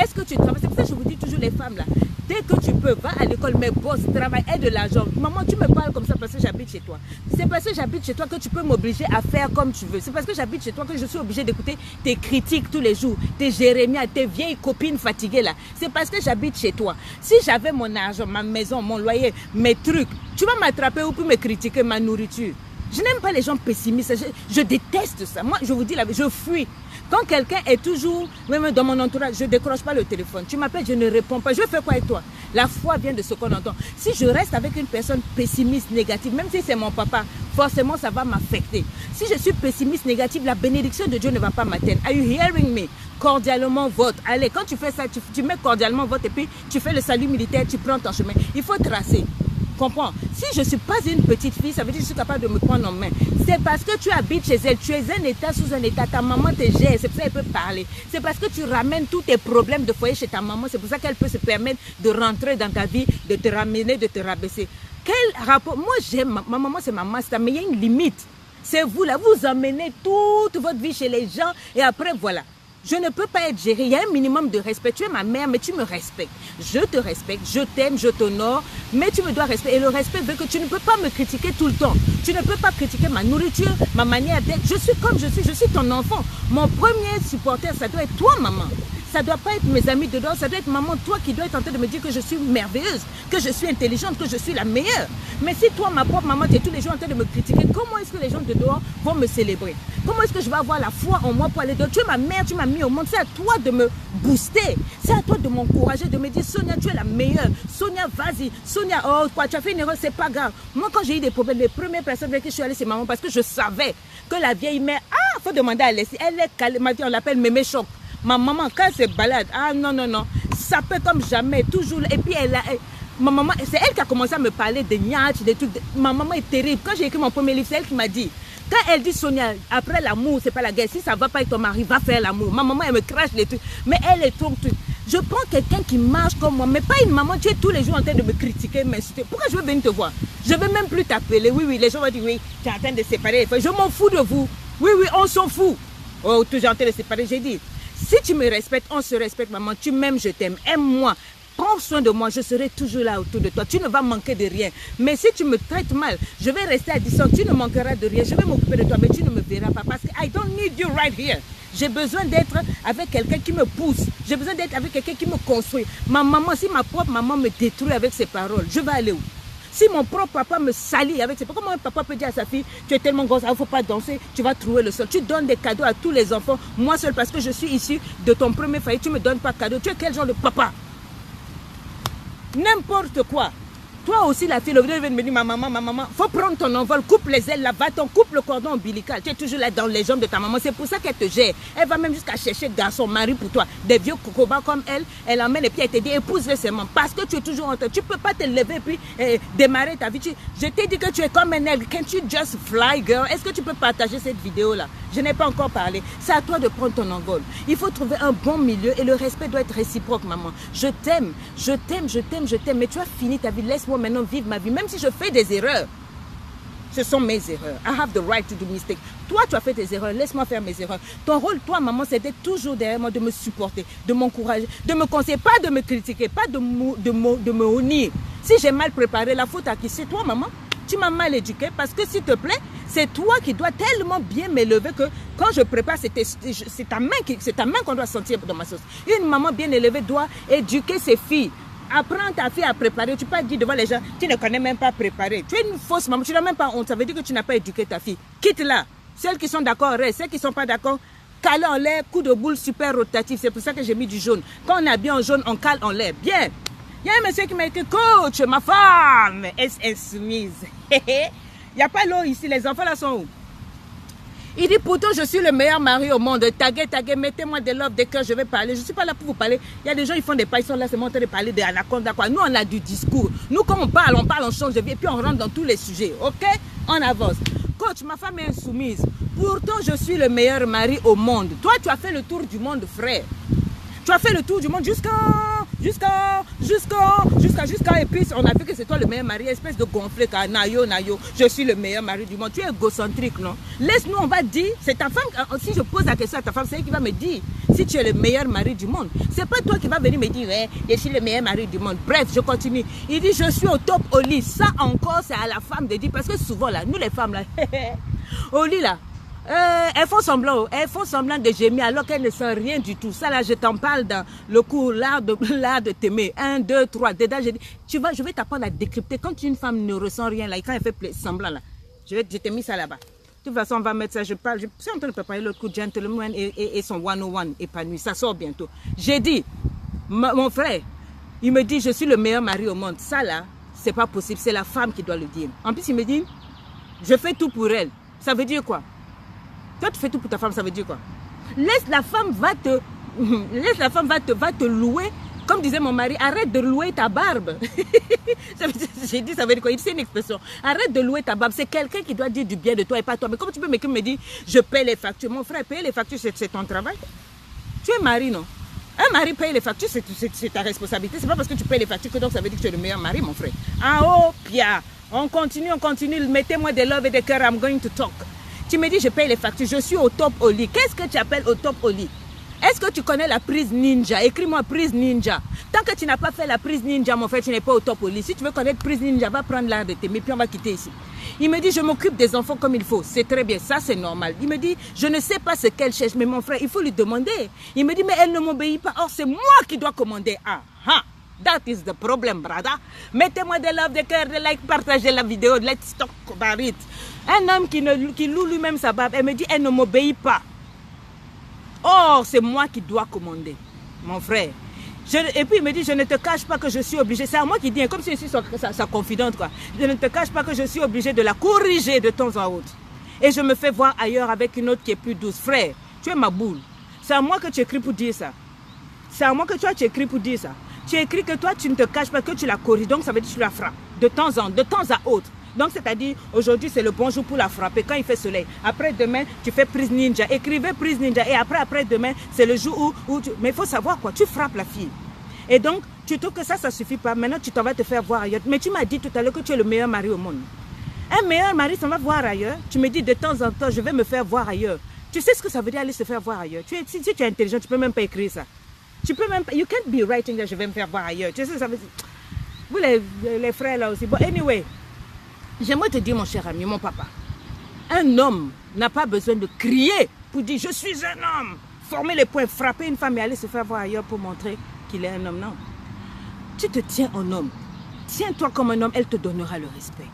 Est-ce que tu travailles? C'est pour ça que je vous dis toujours les femmes là. Dès que tu peux, va à l'école, mais bosse, travaille, aide de l'argent. Maman, tu me parles comme ça parce que j'habite chez toi. C'est parce que j'habite chez toi que tu peux m'obliger à faire comme tu veux. C'est parce que j'habite chez toi que je suis obligée d'écouter tes critiques tous les jours, tes jérémias, tes vieilles copines fatiguées là. C'est parce que j'habite chez toi. Si j'avais mon argent, ma maison, mon loyer, mes trucs, tu vas m'attraper ou puis me critiquer ma nourriture. Je n'aime pas les gens pessimistes. Je déteste ça. Moi, je vous dis la vérité, je fuis. Quand quelqu'un est toujours, même dans mon entourage, je ne décroche pas le téléphone. Tu m'appelles, je ne réponds pas. Je fais quoi avec toi? La foi vient de ce qu'on entend. Si je reste avec une personne pessimiste, négative, même si c'est mon papa, forcément ça va m'affecter. Si je suis pessimiste, négative, la bénédiction de Dieu ne va pas m'atteindre. Are you hearing me? Cordialement vote. Allez, quand tu fais ça, tu mets cordialement vote et puis tu fais le salut militaire, tu prends ton chemin. Il faut tracer. Comprends? Si je ne suis pas une petite fille, ça veut dire que je suis capable de me prendre en main. C'est parce que tu habites chez elle, tu es un état sous un état, ta maman te gère, c'est pour ça qu'elle peut parler. C'est parce que tu ramènes tous tes problèmes de foyer chez ta maman, c'est pour ça qu'elle peut se permettre de rentrer dans ta vie, de te ramener, de te rabaisser. Quel rapport? Moi, j'aime, ma maman, c'est ma master, mais il y a une limite. C'est vous là, vous emmenez toute votre vie chez les gens et après, voilà. Je ne peux pas être gérée. Il y a un minimum de respect. Tu es ma mère, mais tu me respectes. Je te respecte, je t'aime, je t'honore, mais tu me dois respecter. Et le respect veut que tu ne peux pas me critiquer tout le temps. Tu ne peux pas critiquer ma nourriture, ma manière d'être. Je suis comme je suis ton enfant. Mon premier supporter, ça doit être toi, maman. Ça ne doit pas être mes amis de dehors, ça doit être maman, toi qui dois être en train de me dire que je suis merveilleuse, que je suis intelligente, que je suis la meilleure. Mais si toi, ma propre maman, tu es tous les jours en train de me critiquer, comment est-ce que les gens de dehors vont me célébrer? Comment est-ce que je vais avoir la foi en moi pour aller dehors? Tu es ma mère, tu m'as mis au monde, c'est à toi de me booster, c'est à toi de m'encourager, de me dire Sonia, tu es la meilleure, Sonia, vas-y, Sonia, oh quoi, tu as fait une erreur, c'est pas grave. Moi, quand j'ai eu des problèmes, les premières personnes avec qui je suis allée, c'est maman, parce que je savais que la vieille mère, faut demander à Leslie, elle est calée, on l'appelle Mémé Choc. Ma maman, quand elle se balade, non, ça peut comme jamais, toujours. Et puis, ma maman, c'est elle qui a commencé à me parler de niaches, des trucs. Ma maman est terrible. Quand j'ai écrit mon premier livre, c'est elle qui m'a dit. Quand elle dit Sonia, après l'amour, c'est pas la guerre. Si ça va pas avec ton mari, va faire l'amour. Ma maman, elle me crache les trucs. Mais elle est trop truc. Je prends quelqu'un qui marche comme moi, mais pas une maman. Tu es tous les jours en train de me critiquer, m'insulter. Pourquoi je veux venir te voir? Je vais même plus t'appeler. Oui, les gens vont dire oui, tu es en train de séparer. Je m'en fous de vous. Oui, on s'en fout. Oh, toujours en train de séparer. J'ai dit. Si tu me respectes, on se respecte, maman. Tu m'aimes, je t'aime. Aime-moi. Prends soin de moi. Je serai toujours là autour de toi. Tu ne vas manquer de rien. Mais si tu me traites mal, je vais rester à distance. Tu ne manqueras de rien. Je vais m'occuper de toi, mais tu ne me verras pas parce que I don't need you right here. J'ai besoin d'être avec quelqu'un qui me pousse. J'ai besoin d'être avec quelqu'un qui me construit. Ma maman, si ma propre maman me détruit avec ses paroles, je vais aller où? Si mon propre papa me salit avec ses paroles, comment un papa peut dire à sa fille, tu es tellement grosse, il ne faut pas danser, tu vas trouver le sol. Tu donnes des cadeaux à tous les enfants. Moi seul, parce que je suis issue de ton premier foyer, tu ne me donnes pas de cadeaux. Tu es quel genre de papa? N'importe quoi. Toi aussi, la fille, le vient me dire, ma maman, faut prendre ton envol, coupe les ailes, la va-t'en, coupe le cordon ombilical. Tu es toujours là dans les jambes de ta maman. C'est pour ça qu'elle te gère. Elle va même jusqu'à chercher garçon, mari pour toi. Des vieux cocobas comme elle emmène et puis elle te dit, épouse-le seulement. Parce que tu es toujours en train. Tu ne peux pas te lever et puis démarrer ta vie. Je t'ai dit que tu es comme un aigle. Can't you just fly, girl? Est-ce que tu peux partager cette vidéo-là? Je n'ai pas encore parlé. C'est à toi de prendre ton envol. Il faut trouver un bon milieu et le respect doit être réciproque, maman. Je t'aime. Mais tu as fini ta vie. Laisse-moi maintenant vivre ma vie, même si je fais des erreurs. Ce sont mes erreurs. I have the right to do mistakes. Toi, tu as fait tes erreurs. Laisse-moi faire mes erreurs. Ton rôle, toi, maman, c'était toujours derrière moi de me supporter, de m'encourager, de me conseiller, pas de me critiquer, pas de me honnir. Si j'ai mal préparé, la faute à qui? C'est toi, maman. Tu m'as mal éduqué parce que, s'il te plaît, c'est toi qui dois tellement bien m'élever que quand je prépare, c'est ta main qu'on doit sentir dans ma sauce. Une maman bien élevée doit éduquer ses filles. Apprends ta fille à préparer. Tu peux pas dire devant les gens, tu ne connais même pas préparer. Tu es une fausse maman, tu n'as même pas honte. Ça veut dire que tu n'as pas éduqué ta fille. Quitte-la. Celles qui sont d'accord restent. Celles qui ne sont pas d'accord, cale en l'air, coup de boule super rotatif. C'est pour ça que j'ai mis du jaune. Quand on a bien en jaune, on cale en l'air. Bien. Il y a un monsieur qui m'a écrit, coach, ma femme est insoumise. Il n'y a pas l'eau ici. Les enfants là sont où? Il dit, pourtant, je suis le meilleur mari au monde. Taguez, mettez-moi des love, des cœurs, je vais parler. Je ne suis pas là pour vous parler. Il y a des gens, ils font des pailles, ils sont là, c'est moi en train de parler de Anaconda, quoi. Nous, on a du discours. Nous, quand on parle, on change de vie. Et puis, on rentre dans tous les sujets. OK? On avance. Coach, ma femme est insoumise. Pourtant, je suis le meilleur mari au monde. Toi, tu as fait le tour du monde, frère. Tu as fait le tour du monde jusqu'à et puis on a vu que c'est toi le meilleur mari, espèce de gonflé, nayo, je suis le meilleur mari du monde. Tu es égocentrique, non? Laisse-nous, on va dire, c'est ta femme, si je pose la question à ta femme, c'est elle qui va me dire si tu es le meilleur mari du monde. C'est pas toi qui vas venir me dire, ouais, je suis le meilleur mari du monde. Bref, je continue. Il dit, je suis au top au lit. Ça encore, c'est à la femme de dire, parce que souvent là, nous les femmes là, au lit là, elles font semblant de gémir alors qu'elles ne sentent rien du tout. Ça là, je t'en parle dans le cours l'art de t'aimer. 1, 2, 3. Dedans, j'ai dit, je vais t'apprendre à décrypter. Quand une femme ne ressent rien là, et quand elle fait semblant là, je t'ai mis ça là-bas. De toute façon, on va mettre ça. Je suis en train de préparer l'autre coup, Gentleman et son 101 épanoui. Ça sort bientôt. J'ai dit, mon frère, il me dit, je suis le meilleur mari au monde. Ça là, c'est pas possible. C'est la femme qui doit le dire. En plus, il me dit, je fais tout pour elle. Ça veut dire quoi? Toi, tu fais tout pour ta femme, ça veut dire quoi? Laisse la femme va te louer Comme disait mon mari, arrête de louer ta barbe. J'ai dit, ça veut dire quoi? C'est une expression. Arrête de louer ta barbe. C'est quelqu'un qui doit dire du bien de toi et pas toi. Mais comment tu peux me dire, je paie les factures? Mon frère, payer les factures, c'est ton travail. Tu es mari, non? Un mari paye les factures, c'est ta responsabilité. C'est pas parce que tu payes les factures que donc ça veut dire que tu es le meilleur mari, mon frère. Ah oh, Pia, on continue. Mettez-moi des love et des cœurs, I'm going to talk. Tu me dis, je paye les factures, je suis au top au lit. Qu'est-ce que tu appelles au top au lit? Est-ce que tu connais la prise ninja? Écris-moi prise ninja. Tant que tu n'as pas fait la prise ninja, mon frère, tu n'es pas au top au lit. Si tu veux connaître prise ninja, va prendre l'art de t'aimer, puis on va quitter ici. Il me dit, je m'occupe des enfants comme il faut. C'est très bien, ça c'est normal. Il me dit, je ne sais pas ce qu'elle cherche, mais mon frère, il faut lui demander. Il me dit, mais elle ne m'obéit pas. Or, c'est moi qui dois commander. Ah, ah. That is the problem, brother. Mettez-moi des love, des cœurs, des likes, partagez la vidéo. Let's talk about it. Un homme qui loue lui-même sa barbe, elle me dit, elle ne m'obéit pas. Or, c'est moi qui dois commander, mon frère. Et puis il me dit, je ne te cache pas que je suis obligé. C'est à moi qui dit, comme si je suis sa confidente, quoi. Je ne te cache pas que je suis obligé de la corriger de temps en autre. Et je me fais voir ailleurs avec une autre qui est plus douce. Frère, tu es ma boule. C'est à moi que tu écris pour dire ça. C'est à moi que tu écris pour dire ça. Tu écris que toi, tu ne te caches pas, que tu la corriges. Donc ça veut dire que tu la frappes de temps à autre. Donc, c'est-à-dire, aujourd'hui, c'est le bon jour pour la frapper quand il fait soleil. Après-demain, tu fais prise ninja. Écrivez prise ninja. Et après-demain, c'est le jour où tu... Mais il faut savoir quoi, tu frappes la fille. Et donc, tu trouves que ça suffit pas. Maintenant, tu t'en vas te faire voir ailleurs. Mais tu m'as dit tout à l'heure que tu es le meilleur mari au monde. Un meilleur mari s'en va voir ailleurs. Tu me dis de temps en temps, je vais me faire voir ailleurs. Tu sais ce que ça veut dire aller se faire voir ailleurs. Si tu es intelligent, tu peux même pas écrire ça. Tu peux même pas... You can't be writing that je vais me faire voir ailleurs. Tu sais, ça veut dire... Vous, les frères là aussi. Bon, anyway... J'aimerais te dire, mon cher ami, mon papa, un homme n'a pas besoin de crier pour dire « je suis un homme ». Former les poings, frapper une femme et aller se faire voir ailleurs pour montrer qu'il est un homme, non. Tu te tiens en homme. Tiens-toi comme un homme, elle te donnera le respect.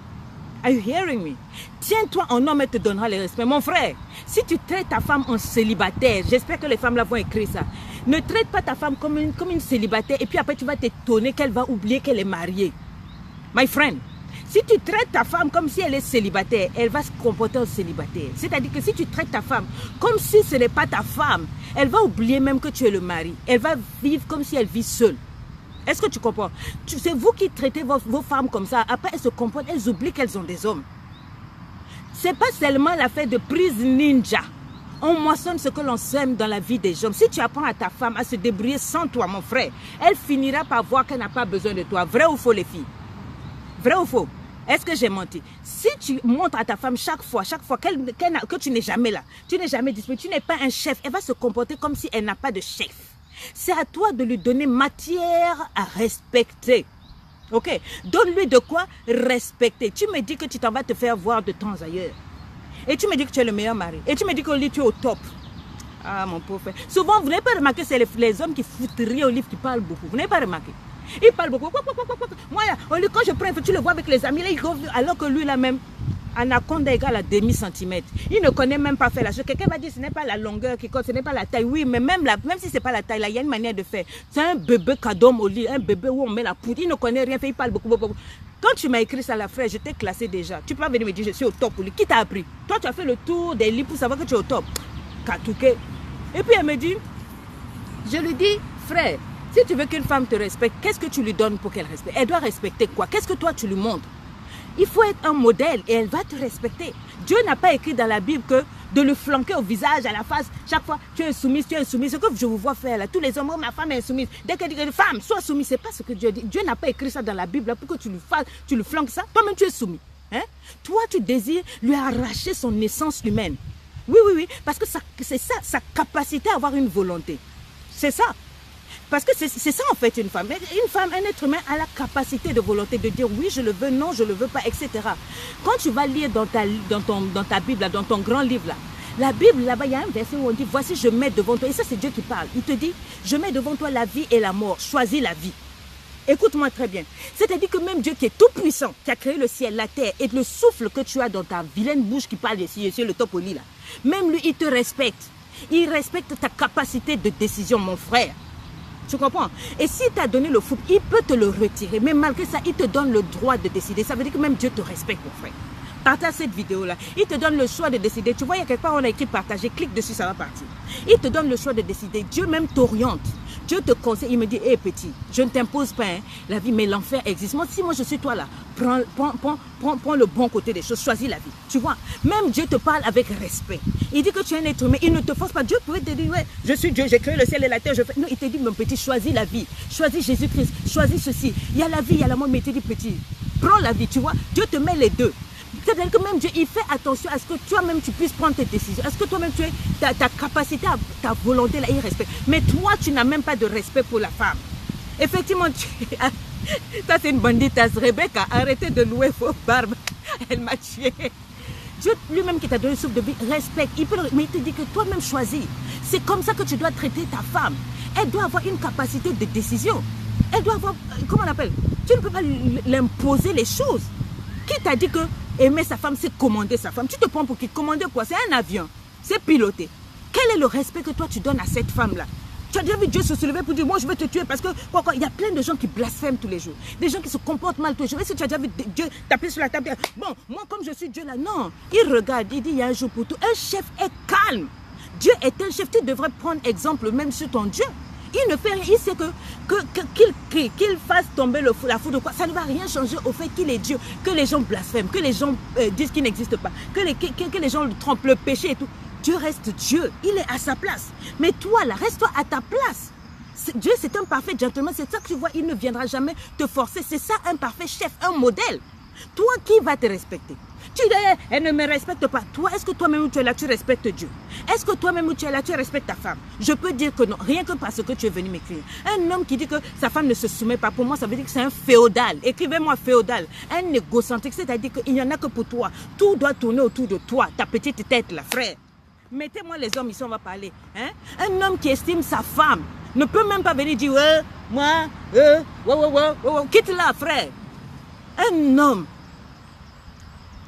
Are you hearing me? Tiens-toi en homme, elle te donnera le respect. Mon frère, si tu traites ta femme en célibataire, j'espère que les femmes là vont écrire ça. Ne traite pas ta femme comme une célibataire et puis après tu vas t'étonner qu'elle va oublier qu'elle est mariée. My friend. Si tu traites ta femme comme si elle est célibataire, elle va se comporter en célibataire. C'est-à-dire que si tu traites ta femme comme si ce n'est pas ta femme, elle va oublier même que tu es le mari. Elle va vivre comme si elle vit seule. Est-ce que tu comprends? C'est vous qui traitez vos femmes comme ça. Après, elles se comportent, elles oublient qu'elles ont des hommes. Ce n'est pas seulement l'affaire de prise ninja. On moissonne ce que l'on sème dans la vie des hommes. Si tu apprends à ta femme à se débrouiller sans toi, mon frère, elle finira par voir qu'elle n'a pas besoin de toi. Vrai ou faux, les filles? Vrai ou faux? Est-ce que j'ai menti? Si tu montres à ta femme chaque fois que tu n'es jamais là, tu n'es jamais disponible, tu n'es pas un chef, elle va se comporter comme si elle n'a pas de chef. C'est à toi de lui donner matière à respecter. Ok? Donne-lui de quoi respecter. Tu me dis que tu t'en vas te faire voir de temps ailleurs. Et tu me dis que tu es le meilleur mari. Et tu me dis qu'au lit, tu es au top. Ah, mon pauvre frère. Souvent, vous n'avez pas remarqué, c'est les hommes qui foutent rire au livre qui parlent beaucoup. Vous n'avez pas remarqué? Il parle beaucoup. Moi, quand je prends, tu le vois avec les amis, là, alors que lui, là même, anaconda égale à demi-centimètre. Il ne connaît même pas faire la chose. Quelqu'un va dire, ce n'est pas la longueur qui compte, ce n'est pas la taille. Oui, mais même si ce n'est pas la taille, là, il y a une manière de faire. C'est un bébé cadeau au lit, un bébé où on met la poudre. Il ne connaît rien, il parle beaucoup. Quand tu m'as écrit ça, la frère, je t'ai classé déjà. Tu peux pas venir me dire, je suis au top au lit. Qui t'a appris? Toi, tu as fait le tour des lits pour savoir que tu es au top. Katouké. Et puis, elle me dit, je lui dis, frère, si tu veux qu'une femme te respecte, qu'est-ce que tu lui donnes pour qu'elle respecte? Elle doit respecter quoi? Qu'est-ce que toi tu lui montres? Il faut être un modèle et elle va te respecter. Dieu n'a pas écrit dans la Bible que de le flanquer au visage, à la face, chaque fois, tu es soumise, tu es soumise. Ce que je vous vois faire là, tous les hommes, ma femme est soumise. Dès qu'elle dit que femme, sois soumise, c'est pas ce que Dieu dit. Dieu n'a pas écrit ça dans la Bible là, pour que tu lui fasses, tu le flanques ça. Toi-même, tu es soumis. Hein? Toi, tu désires lui arracher son essence humaine. Oui, parce que c'est ça, sa capacité à avoir une volonté. C'est ça. Parce que c'est ça en fait une femme. Une femme, un être humain a la capacité de volonté de dire oui, je le veux, non, je ne le veux pas, etc. Quand tu vas lire dans ta Bible, dans ton grand livre, là, la Bible, là-bas, il y a un verset où on dit, voici, je mets devant toi. Et ça, c'est Dieu qui parle. Il te dit, je mets devant toi la vie et la mort. Choisis la vie. Écoute-moi très bien. C'est-à-dire que même Dieu qui est tout puissant, qui a créé le ciel, la terre et le souffle que tu as dans ta vilaine bouche qui parle ici, sur le top au lit, là. Même lui, il te respecte. Il respecte ta capacité de décision, mon frère. Tu comprends? Et s'il t'a donné le foot, il peut te le retirer. Mais malgré ça, il te donne le droit de décider. Ça veut dire que même Dieu te respecte, mon frère. Partage cette vidéo-là. Il te donne le choix de décider. Tu vois, il y a quelque part, on a écrit partager. Clique dessus, ça va partir. Il te donne le choix de décider. Dieu même t'oriente. Dieu te conseille. Il me dit, hé petit, je ne t'impose pas la vie, mais l'enfer existe. Moi, si moi je suis toi là, prends le bon côté des choses. Choisis la vie. Tu vois, même Dieu te parle avec respect. Il dit que tu es un être humain. Il ne te force pas. Dieu pouvait te dire, ouais, je suis Dieu, j'ai créé le ciel et la terre. Non, il te dit, mon petit, choisis la vie. Choisis Jésus-Christ. Choisis ceci. Il y a la vie, il y a la mort, mais il te dit, petit, prends la vie. Tu vois, Dieu te met les deux. C'est-à-dire que même Dieu, il fait attention à ce que toi-même tu puisses prendre tes décisions. Est-ce que toi-même tu as ta capacité, ta volonté, là, il respecte. Mais toi, tu n'as même pas de respect pour la femme. Effectivement, ça c'est une banditasse. Rebecca, arrêtez de louer vos barbes. Elle m'a tué. Dieu lui-même qui t'a donné le souffle de vie, respecte. Mais il te dit que toi-même choisis. C'est comme ça que tu dois traiter ta femme. Elle doit avoir une capacité de décision. Elle doit avoir, comment on appelle? Tu ne peux pas l'imposer les choses. Qui t'a dit que aimer sa femme, c'est commander sa femme? Tu te prends pour qui? Commander quoi? C'est un avion. C'est piloter. Quel est le respect que toi tu donnes à cette femme-là? Tu as déjà vu Dieu se soulever pour dire, moi je vais te tuer parce que, pourquoi? Il y a plein de gens qui blasphèment tous les jours. Des gens qui se comportent mal tous les jours. Est-ce que tu as déjà vu Dieu taper sur la table et dire, bon, moi comme je suis Dieu là, non. Il regarde, il dit, il y a un jour pour tout. Un chef est calme. Dieu est un chef. Tu devrais prendre exemple même sur ton Dieu. Il ne fait rien, il sait qu'il crie, qu'il fasse tomber la foudre, quoi. Ça ne va rien changer au fait qu'il est Dieu, que les gens blasphèment, que les gens disent qu'il n'existe pas, que les gens le trompent, le péché et tout. Dieu reste Dieu, il est à sa place. Mais toi là, reste-toi à ta place. Dieu c'est un parfait gentleman, c'est ça que tu vois, il ne viendra jamais te forcer. C'est ça un parfait chef, un modèle. Toi qui va te respecter? Tu dis, elle ne me respecte pas. Toi, est-ce que toi-même où tu es là, tu respectes Dieu? Est-ce que toi-même où tu es là, tu respectes ta femme? Je peux dire que non, rien que parce que tu es venu m'écrire. Un homme qui dit que sa femme ne se soumet pas, pour moi, ça veut dire que c'est un féodal. Écrivez-moi féodal. Un égocentrique, c'est-à-dire qu'il n'y en a que pour toi. Tout doit tourner autour de toi, ta petite tête là, frère. Mettez-moi les hommes ici, on va parler. Hein? Un homme qui estime sa femme ne peut même pas venir dire, moi, quitte-la, frère. Un homme.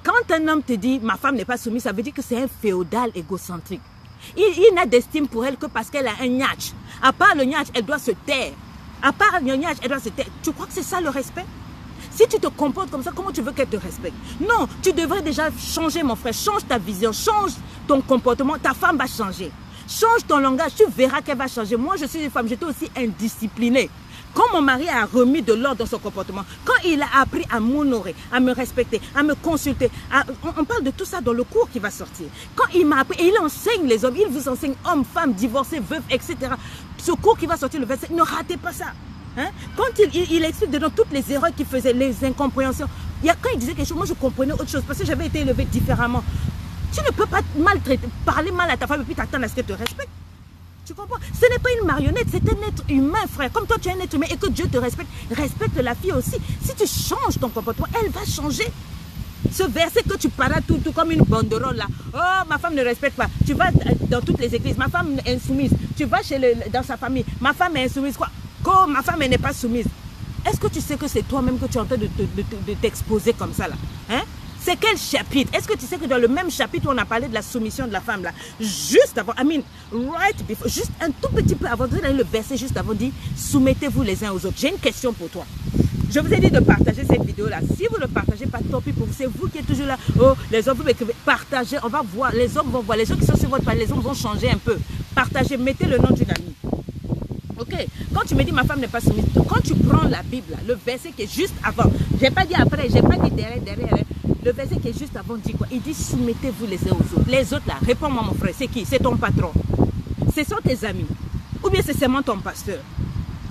Quand un homme te dit, ma femme n'est pas soumise, ça veut dire que c'est un féodal égocentrique. Il n'a d'estime pour elle que parce qu'elle a un niache. À part le niache, elle doit se taire. À part le niache, elle doit se taire. Tu crois que c'est ça le respect? Si tu te comportes comme ça, comment tu veux qu'elle te respecte? Non, tu devrais déjà changer, mon frère. Change ta vision, change ton comportement. Ta femme va changer. Change ton langage, tu verras qu'elle va changer. Moi, je suis une femme, j'étais aussi indisciplinée. Quand mon mari a remis de l'ordre dans son comportement, quand il a appris à m'honorer, à me respecter, à me consulter, on parle de tout ça dans le cours qui va sortir. Quand il m'a appris, et il enseigne les hommes, il vous enseigne hommes, femmes, divorcés, veuves, etc. Ce cours qui va sortir le 25, ne ratez pas ça. Hein? Quand il explique dedans toutes les erreurs qu'il faisait, les incompréhensions, quand il disait quelque chose, moi je comprenais autre chose parce que j'avais été élevée différemment. Tu ne peux pas maltraiter, parler mal à ta femme et puis t'attendre à ce qu'elle te respecte. Tu comprends? Ce n'est pas une marionnette, c'est un être humain, frère. Comme toi, tu es un être humain et que Dieu te respecte, respecte la fille aussi. Si tu changes ton comportement, elle va changer. Ce verset que tu parades tout comme une banderole là. Oh, ma femme ne respecte pas. Tu vas dans toutes les églises, ma femme est insoumise. Tu vas dans sa famille, ma femme est insoumise. Quoi? Quand ma femme n'est pas soumise. Est-ce que tu sais que c'est toi-même que tu es en train de t'exposer comme ça là? Hein? C'est quel chapitre? Est-ce que tu sais que dans le même chapitre où on a parlé de la soumission de la femme là, juste avant, right before, juste un tout petit peu avant, le verset juste avant dit, soumettez-vous les uns aux autres. J'ai une question pour toi. Je vous ai dit de partager cette vidéo là. Si vous ne partagez pas, tant pis pour vous. C'est vous qui êtes toujours là. Oh, les hommes, vous m'écrivez. Partagez, on va voir. Les hommes vont voir. Les gens qui sont sur votre page, les hommes vont changer un peu. Partagez, mettez le nom d'une amie. Ok, quand tu me dis ma femme n'est pas soumise, quand tu prends la Bible, là, le verset qui est juste avant, j'ai pas dit après, j'ai pas dit derrière, le verset qui est juste avant dit quoi? Il dit soumettez-vous les uns aux autres. Les autres là, réponds-moi mon frère, c'est qui? C'est ton patron. Ce sont tes amis. Ou bien c'est seulement ton pasteur.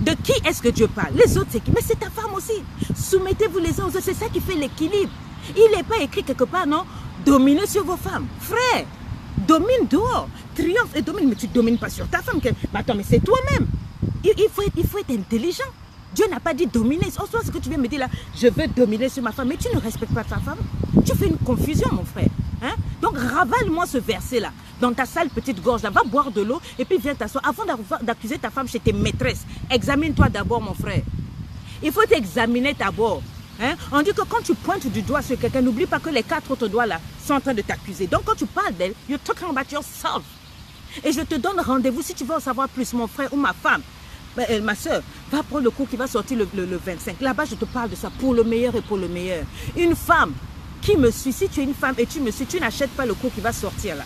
De qui est-ce que Dieu parle? Les autres c'est qui? Mais c'est ta femme aussi. Soumettez-vous les uns aux autres, c'est ça qui fait l'équilibre. Il n'est pas écrit quelque part, non? Dominez sur vos femmes. Frère, domine dehors. Triomphe et domine, mais tu ne domines pas sur ta femme. Mais attends, mais c'est toi-même. Il faut être intelligent. Dieu n'a pas dit dominer. En soi, ce que tu viens me dire là, je veux dominer sur ma femme, mais tu ne respectes pas ta femme. Tu fais une confusion, mon frère. Hein? Donc, ravale-moi ce verset-là dans ta sale petite gorge là. Va boire de l'eau et puis viens t'asseoir. Avant d'accuser ta femme chez tes maîtresses, examine-toi d'abord, mon frère. Il faut t'examiner d'abord. Hein? On dit que quand tu pointes du doigt sur quelqu'un, n'oublie pas que les 4 autres doigts là sont en train de t'accuser. Donc, quand tu parles d'elle, you're talking about yourself. Et je te donne rendez-vous si tu veux en savoir plus, mon frère ou ma femme. Ma soeur, va prendre le cours qui va sortir le 25. Là-bas, je te parle de ça pour le meilleur et pour le meilleur. Une femme qui me suit, si tu es une femme et tu me suis, tu n'achètes pas le cours qui va sortir là.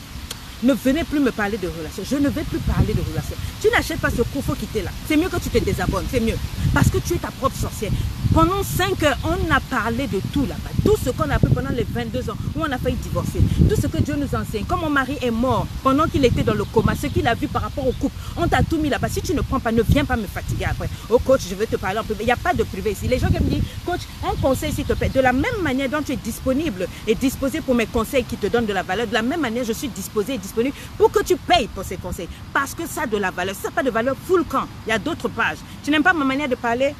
Ne venez plus me parler de relations. Je ne vais plus parler de relations. Tu n'achètes pas ce cours, il faut quitter là. C'est mieux que tu te désabonnes, c'est mieux. Parce que tu es ta propre sorcière. Pendant 5 heures, on a parlé de tout là-bas. Tout ce qu'on a appris pendant les 22 ans où on a failli divorcer. Tout ce que Dieu nous enseigne. Comme mon mari est mort pendant qu'il était dans le coma, ce qu'il a vu par rapport au couple, on t'a tout mis là-bas. Si tu ne prends pas, ne viens pas me fatiguer après. Oh coach, je vais te parler en privé. Il n'y a pas de privé ici. Les gens qui me disent, coach, un conseil s'il te plaît. De la même manière dont tu es disponible et disposé pour mes conseils qui te donnent de la valeur, de la même manière, je suis disposé et disponible pour que tu payes pour ces conseils. Parce que ça a de la valeur. Si ça n'a pas de valeur, fous le camp. Il y a d'autres pages. Tu n'aimes pas ma manière de parler?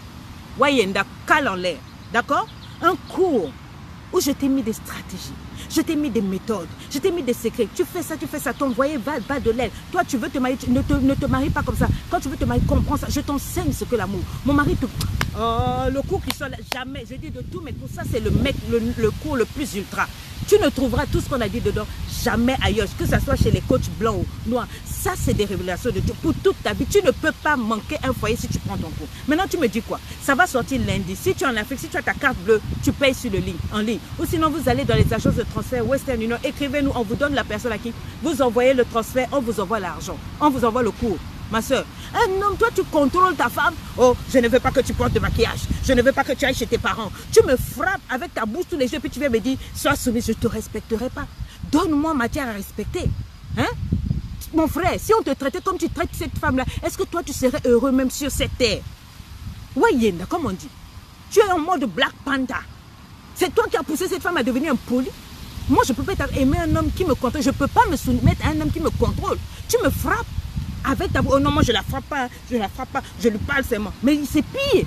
Wayenda, cale en l'air. D'accord? Un cours où je t'ai mis des stratégies. Je t'ai mis des méthodes. Je t'ai mis des secrets. Tu fais ça. Ton voyer va de l'aile. Toi, tu veux te marier. Ne te marie pas comme ça. Quand tu veux te marier, comprends ça. Je t'enseigne ce que l'amour. Mon mari te... Oh, le cours qui sort là, jamais. Je dis de tous mes cours. Ça, c'est le cours le plus ultra. Tu ne trouveras tout ce qu'on a dit dedans jamais ailleurs, que ce soit chez les coachs blancs ou noirs. Ça, c'est des révélations de Dieu pour toute ta vie. Tu ne peux pas manquer un foyer si tu prends ton cours. Maintenant, tu me dis quoi? Ça va sortir lundi. Si tu es en Afrique, si tu as ta carte bleue, tu payes sur le ligne, en ligne. Ou sinon, vous allez dans les agences de transfert Western Union, écrivez-nous, on vous donne la personne à qui vous envoyez le transfert, on vous envoie l'argent, on vous envoie le cours. Ma soeur, un homme, toi tu contrôles ta femme. Oh, je ne veux pas que tu portes de maquillage. Je ne veux pas que tu ailles chez tes parents. Tu me frappes avec ta bouche tous les jours, puis tu viens me dire, sois soumise, je ne te respecterai pas. Donne-moi matière à respecter. Hein? Mon frère, si on te traitait comme tu traites cette femme-là, est-ce que toi tu serais heureux même sur cette terre? Wayenda, comme on dit. Tu es en mode Black Panther. C'est toi qui as poussé cette femme à devenir impolie. Moi, je ne peux pas aimer un homme qui me contrôle. Je ne peux pas me soumettre à un homme qui me contrôle. Tu me frappes. Avec ta bouche, oh non, moi je la frappe pas, je lui parle seulement. Mais c'est pire.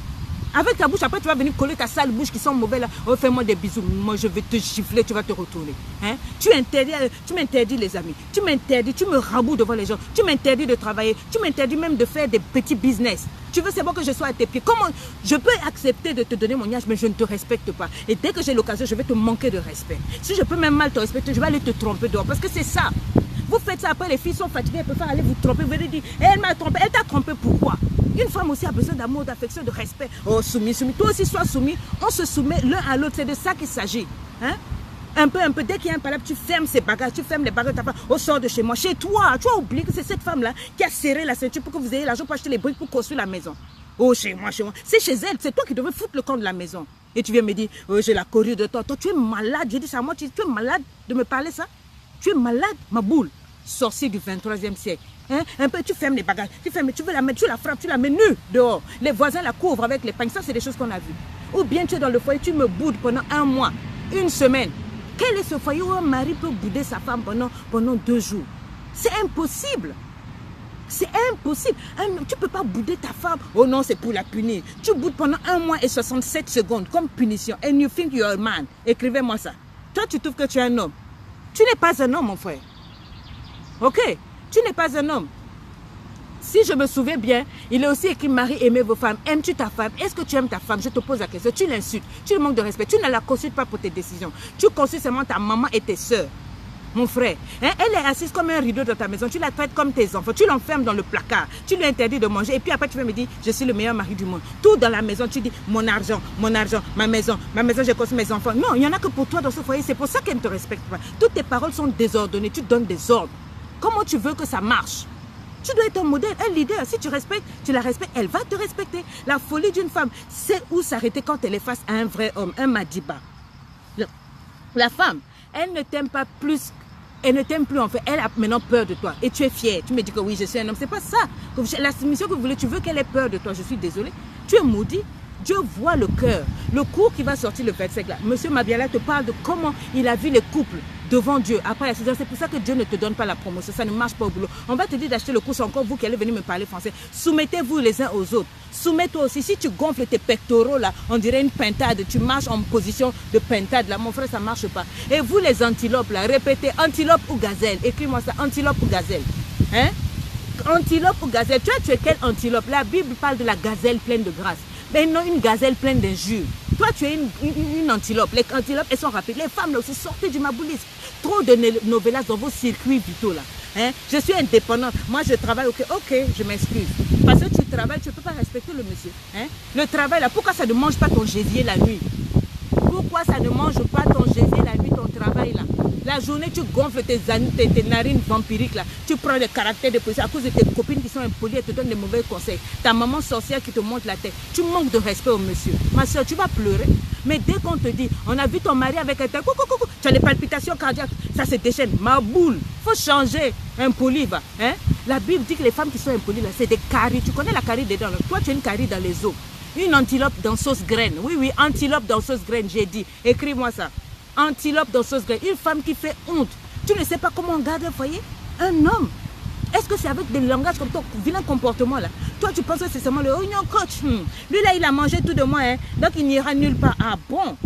Avec ta bouche, après tu vas venir coller ta sale bouche qui sent mauvais là. Oh, fais-moi des bisous. Moi je vais te gifler, tu vas te retourner. Hein? Tu m'interdis les amis. Tu m'interdis, tu me raboues devant les gens. Tu m'interdis de travailler. Tu m'interdis même de faire des petits business. Tu veux, c'est bon que je sois à tes pieds. Comment je peux accepter de te donner mon âge, mais je ne te respecte pas. Et dès que j'ai l'occasion, je vais te manquer de respect. Si je peux même mal te respecter, je vais aller te tromper dehors. Parce que c'est ça. Vous faites ça, après les filles sont fatiguées, elles peuvent aller vous tromper. Vous allez dire, elle m'a trompé. Elle t'a trompé pourquoi? Une femme aussi a besoin d'amour, d'affection, de respect. Oh, soumis. Toi aussi, sois soumis. On se soumet l'un à l'autre. C'est de ça qu'il s'agit. Hein? Un peu. Dès qu'il y a un palabre, tu fermes ses bagages, tu fermes les bagages de ta femme. Oh, sors de chez moi. Chez toi, tu as oublié que c'est cette femme-là qui a serré la ceinture pour que vous ayez l'argent pour acheter les briques pour construire la maison. Oh, chez moi. C'est chez elle. C'est toi qui devais foutre le camp de la maison. Et tu viens me dire, oh, j'ai la courue de toi. Toi, tu es malade. Je dis ça à moi, tu es malade de me parler ça? Tu es malade, ma boule. Sorcier du 23e siècle. Hein? Un peu, tu fermes les bagages, tu veux la mettre, tu la frappes, tu la mets nue dehors. Les voisins la couvrent avec les pagnes. Ça, c'est des choses qu'on a vues. Ou bien tu es dans le foyer, tu me boudes pendant 1 mois, 1 semaine. Quel est ce foyer où un mari peut bouder sa femme pendant 2 jours? C'est impossible. C'est impossible. Tu ne peux pas bouder ta femme. Oh non, c'est pour la punir. Tu boudes pendant 1 mois et 67 secondes comme punition. And you think you're a man. Écrivez-moi ça. Toi, tu trouves que tu es un homme. Tu n'es pas un homme, mon frère. Ok, tu n'es pas un homme. Si je me souviens bien, il est aussi écrit Marie, aimez vos femmes. Aimes-tu ta femme? Est-ce que tu aimes ta femme? Je te pose la question. Tu l'insultes, tu le manques de respect. Tu ne la consultes pas pour tes décisions. Tu consultes seulement ta maman et tes soeurs. Mon frère, hein, elle est assise comme un rideau dans ta maison. Tu la traites comme tes enfants. Tu l'enfermes dans le placard. Tu lui interdis de manger. Et puis après, tu vas me dire, je suis le meilleur mari du monde. Tout dans la maison, tu dis, mon argent, ma maison, j'ai construit mes enfants. Non, il n'y en a que pour toi dans ce foyer. C'est pour ça qu'elle ne te respecte pas. Toutes tes paroles sont désordonnées. Tu donnes des ordres. Comment tu veux que ça marche? Tu dois être un modèle, un leader. Si tu respectes, tu la respectes, elle va te respecter. La folie d'une femme, c'est où s'arrêter quand elle est face à un vrai homme, un Madiba. La femme, elle ne t'aime pas plus, elle ne t'aime plus en fait. Elle a maintenant peur de toi. Et tu es fier. Tu me dis que oui, je suis un homme. C'est pas ça. La soumission que vous voulez, tu veux qu'elle ait peur de toi. Je suis désolée. Tu es maudit. Dieu voit le cœur. Le cours qui va sortir le 25 là. Monsieur Mabiala te parle de comment il a vu les couples devant Dieu après la saison. C'est pour ça que Dieu ne te donne pas la promotion. Ça ne marche pas au boulot. On va te dire d'acheter le cours. C'est encore vous qui allez venir me parler français. Soumettez-vous les uns aux autres. Soumets-toi aussi. Si tu gonfles tes pectoraux là, on dirait une pintade. Tu marches en position de pintade là. Mon frère, ça ne marche pas. Et vous les antilopes là, répétez antilope ou gazelle. Écris-moi ça, antilope ou gazelle. Hein? Antilope ou gazelle. Tu es quelle antilope? La Bible parle de la gazelle pleine de grâce. Mais non, une gazelle pleine d'injures. Toi, tu es une antilope. Les antilopes, elles sont rapides. Les femmes, là aussi, sortez du maboulisme. Trop de novellas dans vos circuits vitaux, là. Hein? Je suis indépendante. Moi, je travaille. Ok, je m'excuse. Parce que tu travailles, tu ne peux pas respecter le monsieur. Hein? Le travail, là, pourquoi ça ne mange pas ton gésier la nuit? Pourquoi ça ne mange pas ton GG la nuit, ton travail là? La journée, tu gonfles tes narines vampiriques là. Tu prends le caractère de policier à cause de tes copines qui sont impolies et te donnent des mauvais conseils. Ta maman sorcière qui te monte la tête. Tu manques de respect au monsieur. Ma soeur, tu vas pleurer. Mais dès qu'on te dit, on a vu ton mari avec un tel, tu as des palpitations cardiaques, ça se déchaîne. Ma boule, faut changer. Impoli, va. Hein? La Bible dit que les femmes qui sont impolies là, c'est des caries. Tu connais la carie dedans là. Toi, tu as une carie dans les os. Une antilope dans sauce graine. Oui, oui, antilope dans sauce graine, j'ai dit. Écris-moi ça. Antilope dans sauce graine. Une femme qui fait honte. Tu ne sais pas comment on garde un foyer? Un homme. Est-ce que c'est avec des langages comme ton vilain comportement là? Toi, tu penses que c'est seulement le oignon coach. Lui là, il a mangé tout de moi. Hein? Donc, il n'ira nulle part. Ah bon?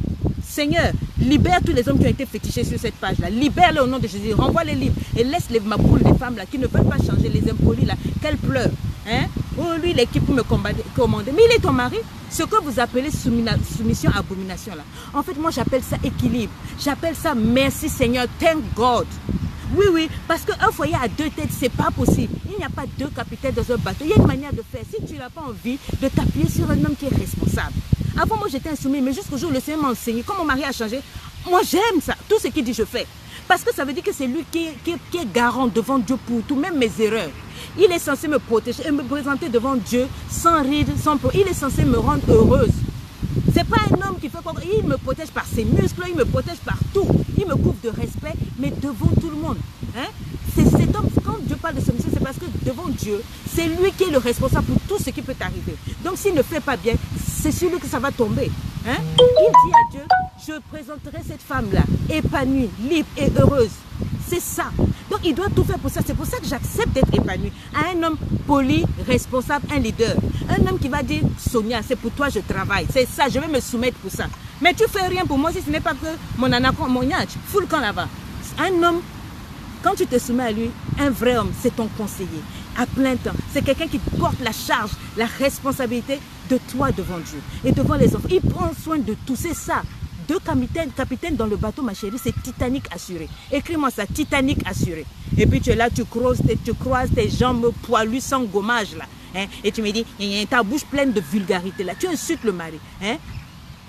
Seigneur, libère tous les hommes qui ont été fétichés sur cette page là. Libère-les au nom de Jésus. Renvoie les livres et laisse les maboules des femmes là qui ne veulent pas changer, les impolis là, qu'elles pleurent. Hein? Oh, lui, l'équipe me commander. Mais il est ton mari. Ce que vous appelez soumission, abomination là. En fait, moi, j'appelle ça équilibre. J'appelle ça merci Seigneur, thank God. Oui, oui, parce qu'un foyer à deux têtes, c'est pas possible. Il n'y a pas deux capitaines dans un bateau. Il y a une manière de faire. Si tu n'as pas envie de t'appuyer sur un homme qui est responsable. Avant, moi, j'étais insoumise, mais jusqu'au jour où le Seigneur m'a enseigné, comme mon mari a changé, moi, j'aime ça. Tout ce qu'il dit, je fais. Parce que ça veut dire que c'est lui qui est garant devant Dieu pour tout, même mes erreurs. Il est censé me protéger et me présenter devant Dieu sans ride, sans peur. Il est censé me rendre heureuse. C'est pas un homme qui fait quoi. Il me protège par ses muscles, il me protège par tout. Il me couvre de respect, mais devant tout le monde. Hein? C'est cet homme, quand Dieu parle de soumission, c'est parce que devant Dieu, c'est lui qui est le responsable pour tout ce qui peut arriver. Donc s'il ne fait pas bien, c'est sur lui que ça va tomber. Hein? Il dit à Dieu, je présenterai cette femme-là, épanouie, libre et heureuse. C'est ça. Donc il doit tout faire pour ça. C'est pour ça que j'accepte d'être épanouie. À un homme poli, responsable, un leader. Un homme qui va dire, Sonia, c'est pour toi je travaille. C'est ça, je vais me soumettre pour ça. Mais tu fais rien pour moi si ce n'est pas que mon anaconda, mon yatch, fous le camp là-bas. Un homme, quand tu te soumets à lui, un vrai homme, c'est ton conseiller. À plein temps. C'est quelqu'un qui porte la charge, la responsabilité de toi devant Dieu et devant les enfants. Il prend soin de tout. C'est ça. Deux capitaines dans le bateau, ma chérie, c'est Titanic assuré. Écris-moi ça, Titanic assuré. Et puis tu es là, tu croises tes jambes poilues sans gommage là. Hein? Et tu me dis, ta bouche pleine de vulgarité là. Tu insultes le mari. Hein?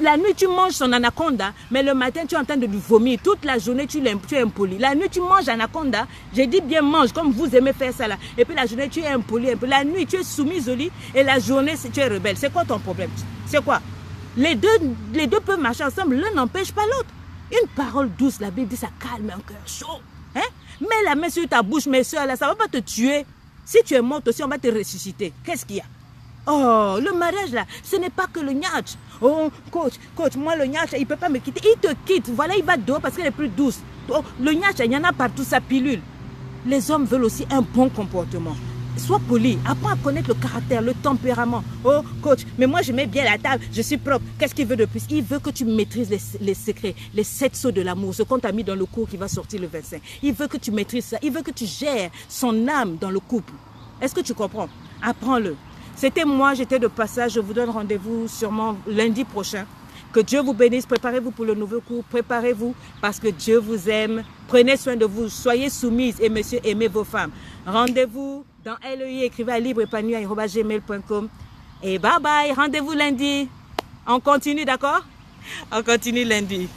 La nuit, tu manges son anaconda, mais le matin, tu es en train de lui vomir. Toute la journée, tu es impoli. La nuit, tu manges anaconda. J'ai dit bien mange, comme vous aimez faire ça là. Et puis la journée, tu es impoli. La nuit, tu es soumise au lit. Et la journée, tu es rebelle. C'est quoi ton problème? C'est quoi? Les deux peuvent marcher ensemble. L'un n'empêche pas l'autre. Une parole douce, la Bible dit, ça calme un cœur chaud. Hein? Mets la main sur ta bouche, mes soeurs, là, ça ne va pas te tuer. Si tu es morte aussi, on va te ressusciter. Qu'est-ce qu'il y a? Oh, le mariage là, ce n'est pas que le nyatch. Oh, coach, moi le nyatch, il ne peut pas me quitter. Il te quitte, voilà, il va dehors parce qu'elle est plus douce. Oh, le nyatch, il y en a partout, sa pilule. Les hommes veulent aussi un bon comportement. Sois poli, apprends à connaître le caractère, le tempérament. Oh, coach, mais moi je mets bien la table, je suis propre. Qu'est-ce qu'il veut de plus? Il veut que tu maîtrises les secrets, les 7 sceaux de l'amour, ce qu'on t'a mis dans le cours qui va sortir le 25. Il veut que tu maîtrises ça, il veut que tu gères son âme dans le couple. Est-ce que tu comprends? Apprends-le. C'était moi, j'étais de passage, je vous donne rendez-vous sûrement lundi prochain. Que Dieu vous bénisse, préparez-vous pour le nouveau cours, préparez-vous parce que Dieu vous aime. Prenez soin de vous, soyez soumises et messieurs, aimez vos femmes. Rendez-vous dans LEI, écrivez à libreépanouie@gmail.com et bye bye, rendez-vous lundi. On continue, d'accord? On continue lundi.